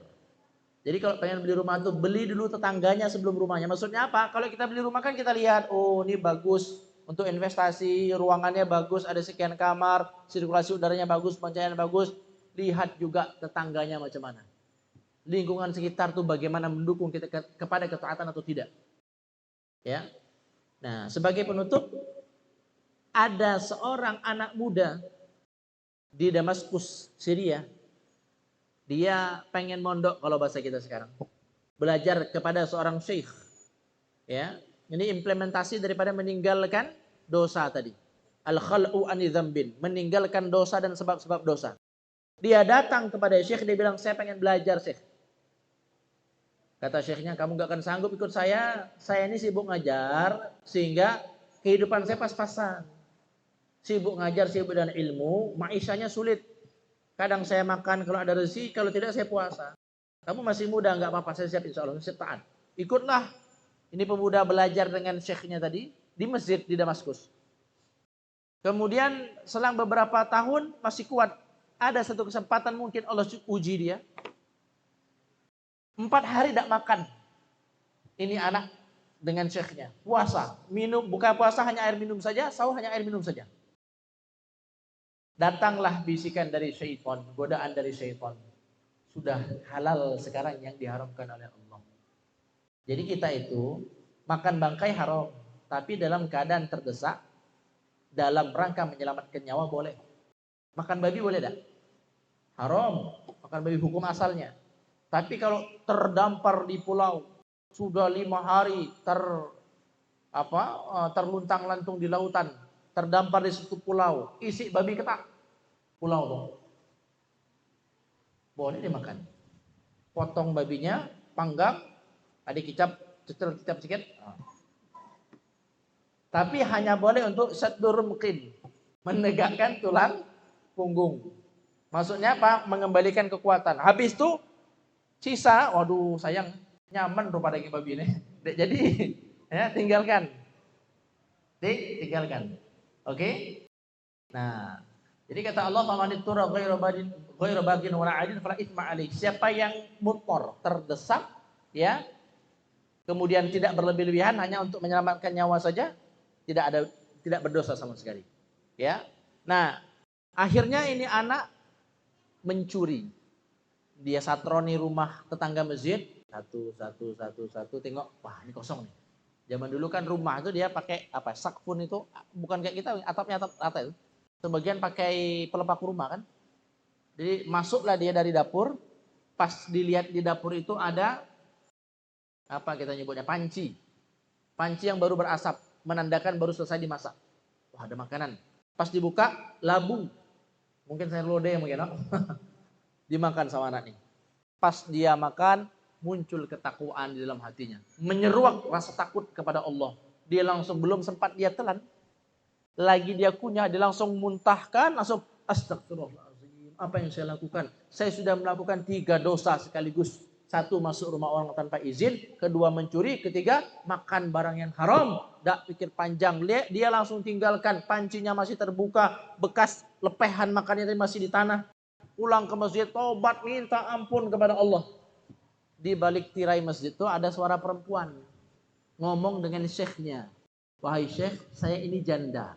Jadi kalau pengen beli rumah tuh beli dulu tetangganya sebelum rumahnya. Maksudnya apa? Kalau kita beli rumah kan kita lihat, oh ini bagus untuk investasi, ruangannya bagus, ada sekian kamar, sirkulasi udaranya bagus, pencahayaan bagus. Lihat juga tetangganya macam mana. Lingkungan sekitar tuh bagaimana mendukung kita kepada ketaatan atau tidak. Ya. Nah, sebagai penutup, ada seorang anak muda di Damaskus, Syria. Dia pengen mondok kalau bahasa kita sekarang. Belajar kepada seorang syekh. Ya, ini implementasi daripada meninggalkan dosa tadi. Al-khal'u ani dzambin, meninggalkan dosa dan sebab-sebab dosa. Dia datang kepada syekh, dia bilang, "Saya pengen belajar, syekh." Kata syekhnya, "Kamu gak akan sanggup ikut saya ini sibuk ngajar, sehingga kehidupan saya pas-pasan. Sibuk ngajar, sibuk dengan ilmu, ma'isyahnya sulit. Kadang saya makan kalau ada rezeki, kalau tidak saya puasa. Kamu masih muda, nggak apa-apa, saya siap insya Allah, saya taat. Ikutlah." Ini pemuda belajar dengan syekhnya tadi di masjid di Damaskus. Kemudian selang beberapa tahun masih kuat. Ada satu kesempatan mungkin Allah uji dia. 4 hari tidak makan. Ini anak dengan syekhnya. Puasa, minum, bukan puasa hanya air minum saja, sahur hanya air minum saja. Datanglah bisikan dari syaitan, godaan dari syaitan. Sudah halal sekarang yang diharamkan oleh Allah. Jadi kita itu makan bangkai haram, tapi dalam keadaan terdesak, dalam rangka menyelamatkan nyawa boleh. Makan babi boleh tak? Haram, makan babi hukum asalnya. Tapi kalau terdampar di pulau, sudah 5 hari terluntang-lantung di lautan, terdampar di suatu pulau, isi babi ketak, pulau tuh, boleh dimakan. Potong babinya, panggang, ada kicap sikit. Tapi hanya boleh untuk saddur mungkin, menegakkan tulang punggung. Maksudnya apa? Mengembalikan kekuatan. Habis itu sisa, waduh sayang, nyaman rupanya daging babi ini. Jadi ya tinggalkan. Tinggalkan. Oke? Nah, jadi kata Allah, "Faman ittura ghairu bagin wala 'adin fala itsma 'alaih." Siapa yang mutor, terdesak, ya, kemudian tidak berlebih-lebihan hanya untuk menyelamatkan nyawa saja, tidak berdosa sama sekali. Ya. Nah, akhirnya ini anak mencuri. Dia satroni rumah tetangga masjid, satu, tengok, wah ini kosong nih. Zaman dulu kan rumah itu dia pakai apa? Sakfun itu bukan kayak kita, atapnya atap rata itu. Sebagian pakai pelepak rumah kan. Jadi masuklah dia dari dapur, pas dilihat di dapur itu ada apa kita nyebutnya, panci yang baru berasap, menandakan baru selesai dimasak. Wah, ada makanan. Pas dibuka, labu, mungkin sayur lodeh mungkin, no? Dimakan sama anak nih. Pas dia makan, muncul ketakwaan di dalam hatinya, menyeruak rasa takut kepada Allah. Dia langsung, belum sempat dia telan, lagi dia kunyah, dia langsung muntahkan, langsung astagfirullahaladzim, apa yang saya lakukan? Saya sudah melakukan 3 dosa sekaligus. 1, masuk rumah orang tanpa izin. 2, mencuri. 3, makan barang yang haram. Tak pikir panjang, dia langsung tinggalkan. Pancinya masih terbuka, bekas lepehan makannya masih di tanah. Pulang ke masjid, tobat, minta ampun kepada Allah. Di balik tirai masjid itu ada suara perempuan ngomong dengan syekhnya, "Wahai syekh, saya ini janda,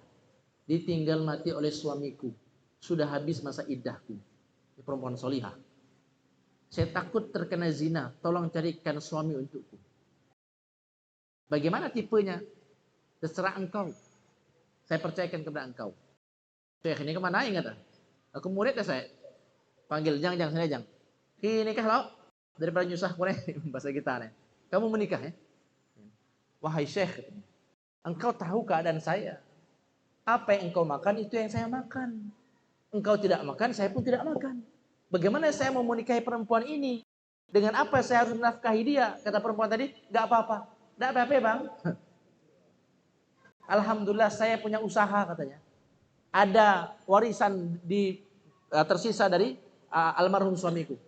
ditinggal mati oleh suamiku, sudah habis masa iddahku." Ini perempuan solihah. "Saya takut terkena zina, tolong carikan suami untukku." "Bagaimana tipenya?" "Terserah engkau, saya percayakan kepada engkau." "Syekh ini kemana ingat? Aku murid ya saya." Panggil, jangan sini jang. "Ini kah lo? Daripada nyusah kure," bahasa kita nih. "Kamu menikah ya?" "Wahai syekh, engkau tahu keadaan saya. Apa yang engkau makan itu yang saya makan. Engkau tidak makan, saya pun tidak makan. Bagaimana saya mau menikahi perempuan ini? Dengan apa saya harus menafkahi dia?" Kata perempuan tadi, "Gak apa-apa." "Gak apa-apa bang." "Alhamdulillah saya punya usaha," katanya. "Ada warisan tersisa dari almarhum suamiku."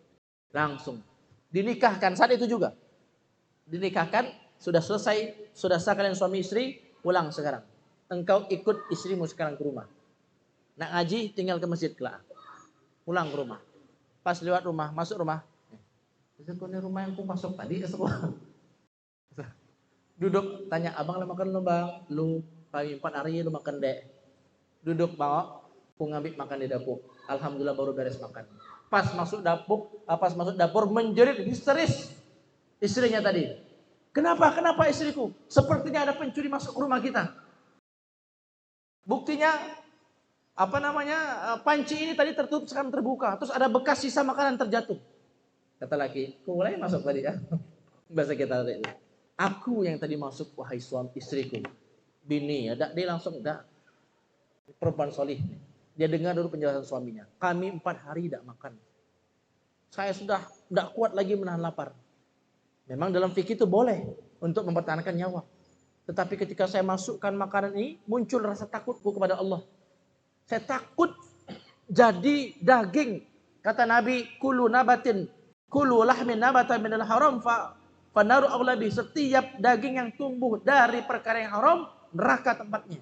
Langsung dinikahkan saat itu juga. Dinikahkan, sudah selesai, sudah sah kalian suami istri, pulang sekarang. Engkau ikut istrimu sekarang ke rumah. Nak ngaji tinggal ke masjid kelak. Pulang ke rumah. Pas lewat rumah, masuk rumah. Kau ini rumah yang ku masuk tadi semua. Duduk tanya abang lah makan lu bang, lu pagi 4 hari lu makan dek. Duduk bawa, ku ngambil makan di dapur. Alhamdulillah baru beres makan. Pas masuk dapur menjerit histeris istrinya tadi. Kenapa istriku? Sepertinya ada pencuri masuk ke rumah kita. Buktinya panci ini tadi tertutup sekarang terbuka, terus ada bekas sisa makanan terjatuh. Kata laki, kau mulai masuk tadi ya. Bahasa kita tadi. Aku yang tadi masuk, wahai suami istriku. Bini ya, dia langsung perempuan solih. Dia dengar dulu penjelasan suaminya. Kami 4 hari tidak makan. Saya sudah tidak kuat lagi menahan lapar. Memang dalam fikih itu boleh untuk mempertahankan nyawa. Tetapi ketika saya masukkan makanan ini, muncul rasa takutku kepada Allah. Saya takut jadi daging. Kata Nabi, kulu lahmin nabata minal haram fanaru aulabi. Setiap daging yang tumbuh dari perkara yang haram, neraka tempatnya.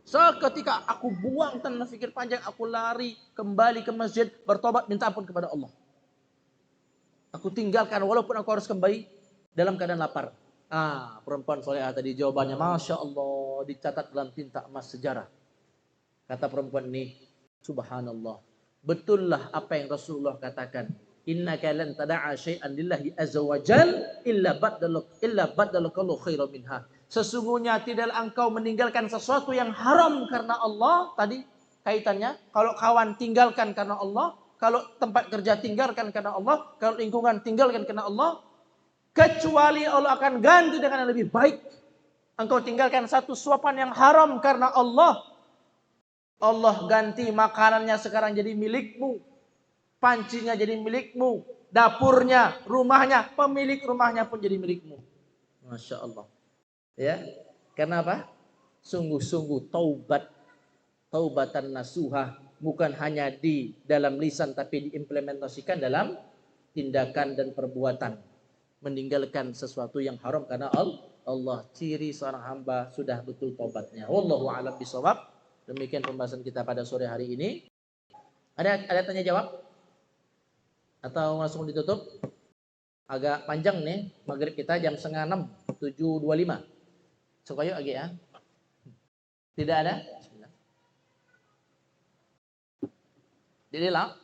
Seketika aku buang tanpa fikir panjang, aku lari kembali ke masjid, bertobat, minta ampun kepada Allah. Aku tinggalkan walaupun aku harus kembali dalam keadaan lapar. Perempuan solehah tadi jawabannya, Masya Allah, dicatat dalam tinta emas sejarah. Kata perempuan ini, subhanallah, betullah apa yang Rasulullah katakan. Innaka lan tada'a syai'an lillahi azza wa jal illa badalakallahu khairan minha. Sesungguhnya tidaklah engkau meninggalkan sesuatu yang haram karena Allah. Tadi kaitannya, kalau kawan tinggalkan karena Allah, kalau tempat kerja tinggalkan karena Allah, kalau lingkungan tinggalkan karena Allah, kecuali Allah akan ganti dengan yang lebih baik. Engkau tinggalkan satu suapan yang haram karena Allah, Allah ganti makanannya sekarang jadi milikmu. Pancinya jadi milikmu, dapurnya, rumahnya, pemilik rumahnya pun jadi milikmu. Masya Allah. Ya, karena apa? Sungguh-sungguh taubatan nasuha, bukan hanya di dalam lisan tapi diimplementasikan dalam tindakan dan perbuatan. Meninggalkan sesuatu yang haram karena Allah. Ciri seorang hamba sudah betul taubatnya. Wallahu a'lam bishawab. Demikian pembahasan kita pada sore hari ini. Ada tanya jawab? Atau langsung ditutup? Agak panjang nih, maghrib kita jam 5:30, 7.25. Suka yuk lagi ya. Tidak ada? Bismillah. Jadi lah.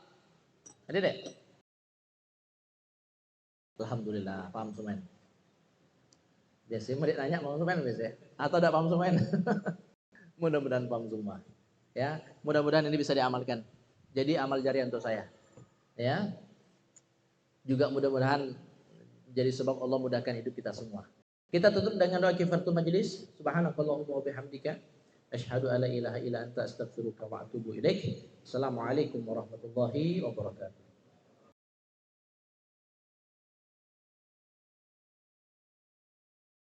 Ada deh. Alhamdulillah, paham semen. Biasanya mau ditanya paham semen biasanya. Atau tidak paham semen. Mudah-mudahan paham semua. Ya, mudah-mudahan ini bisa diamalkan. Jadi amal jariah untuk saya. Ya. Juga mudah-mudahan jadi sebab Allah mudahkan hidup kita semua. Kita tutup dengan doa kifaratul majlis. Subhanakallahumma wa bihamdika asyhadu an la ilaha illa anta astaghfiruka wa atubu ilaik. Assalamualaikum warahmatullahi wabarakatuh.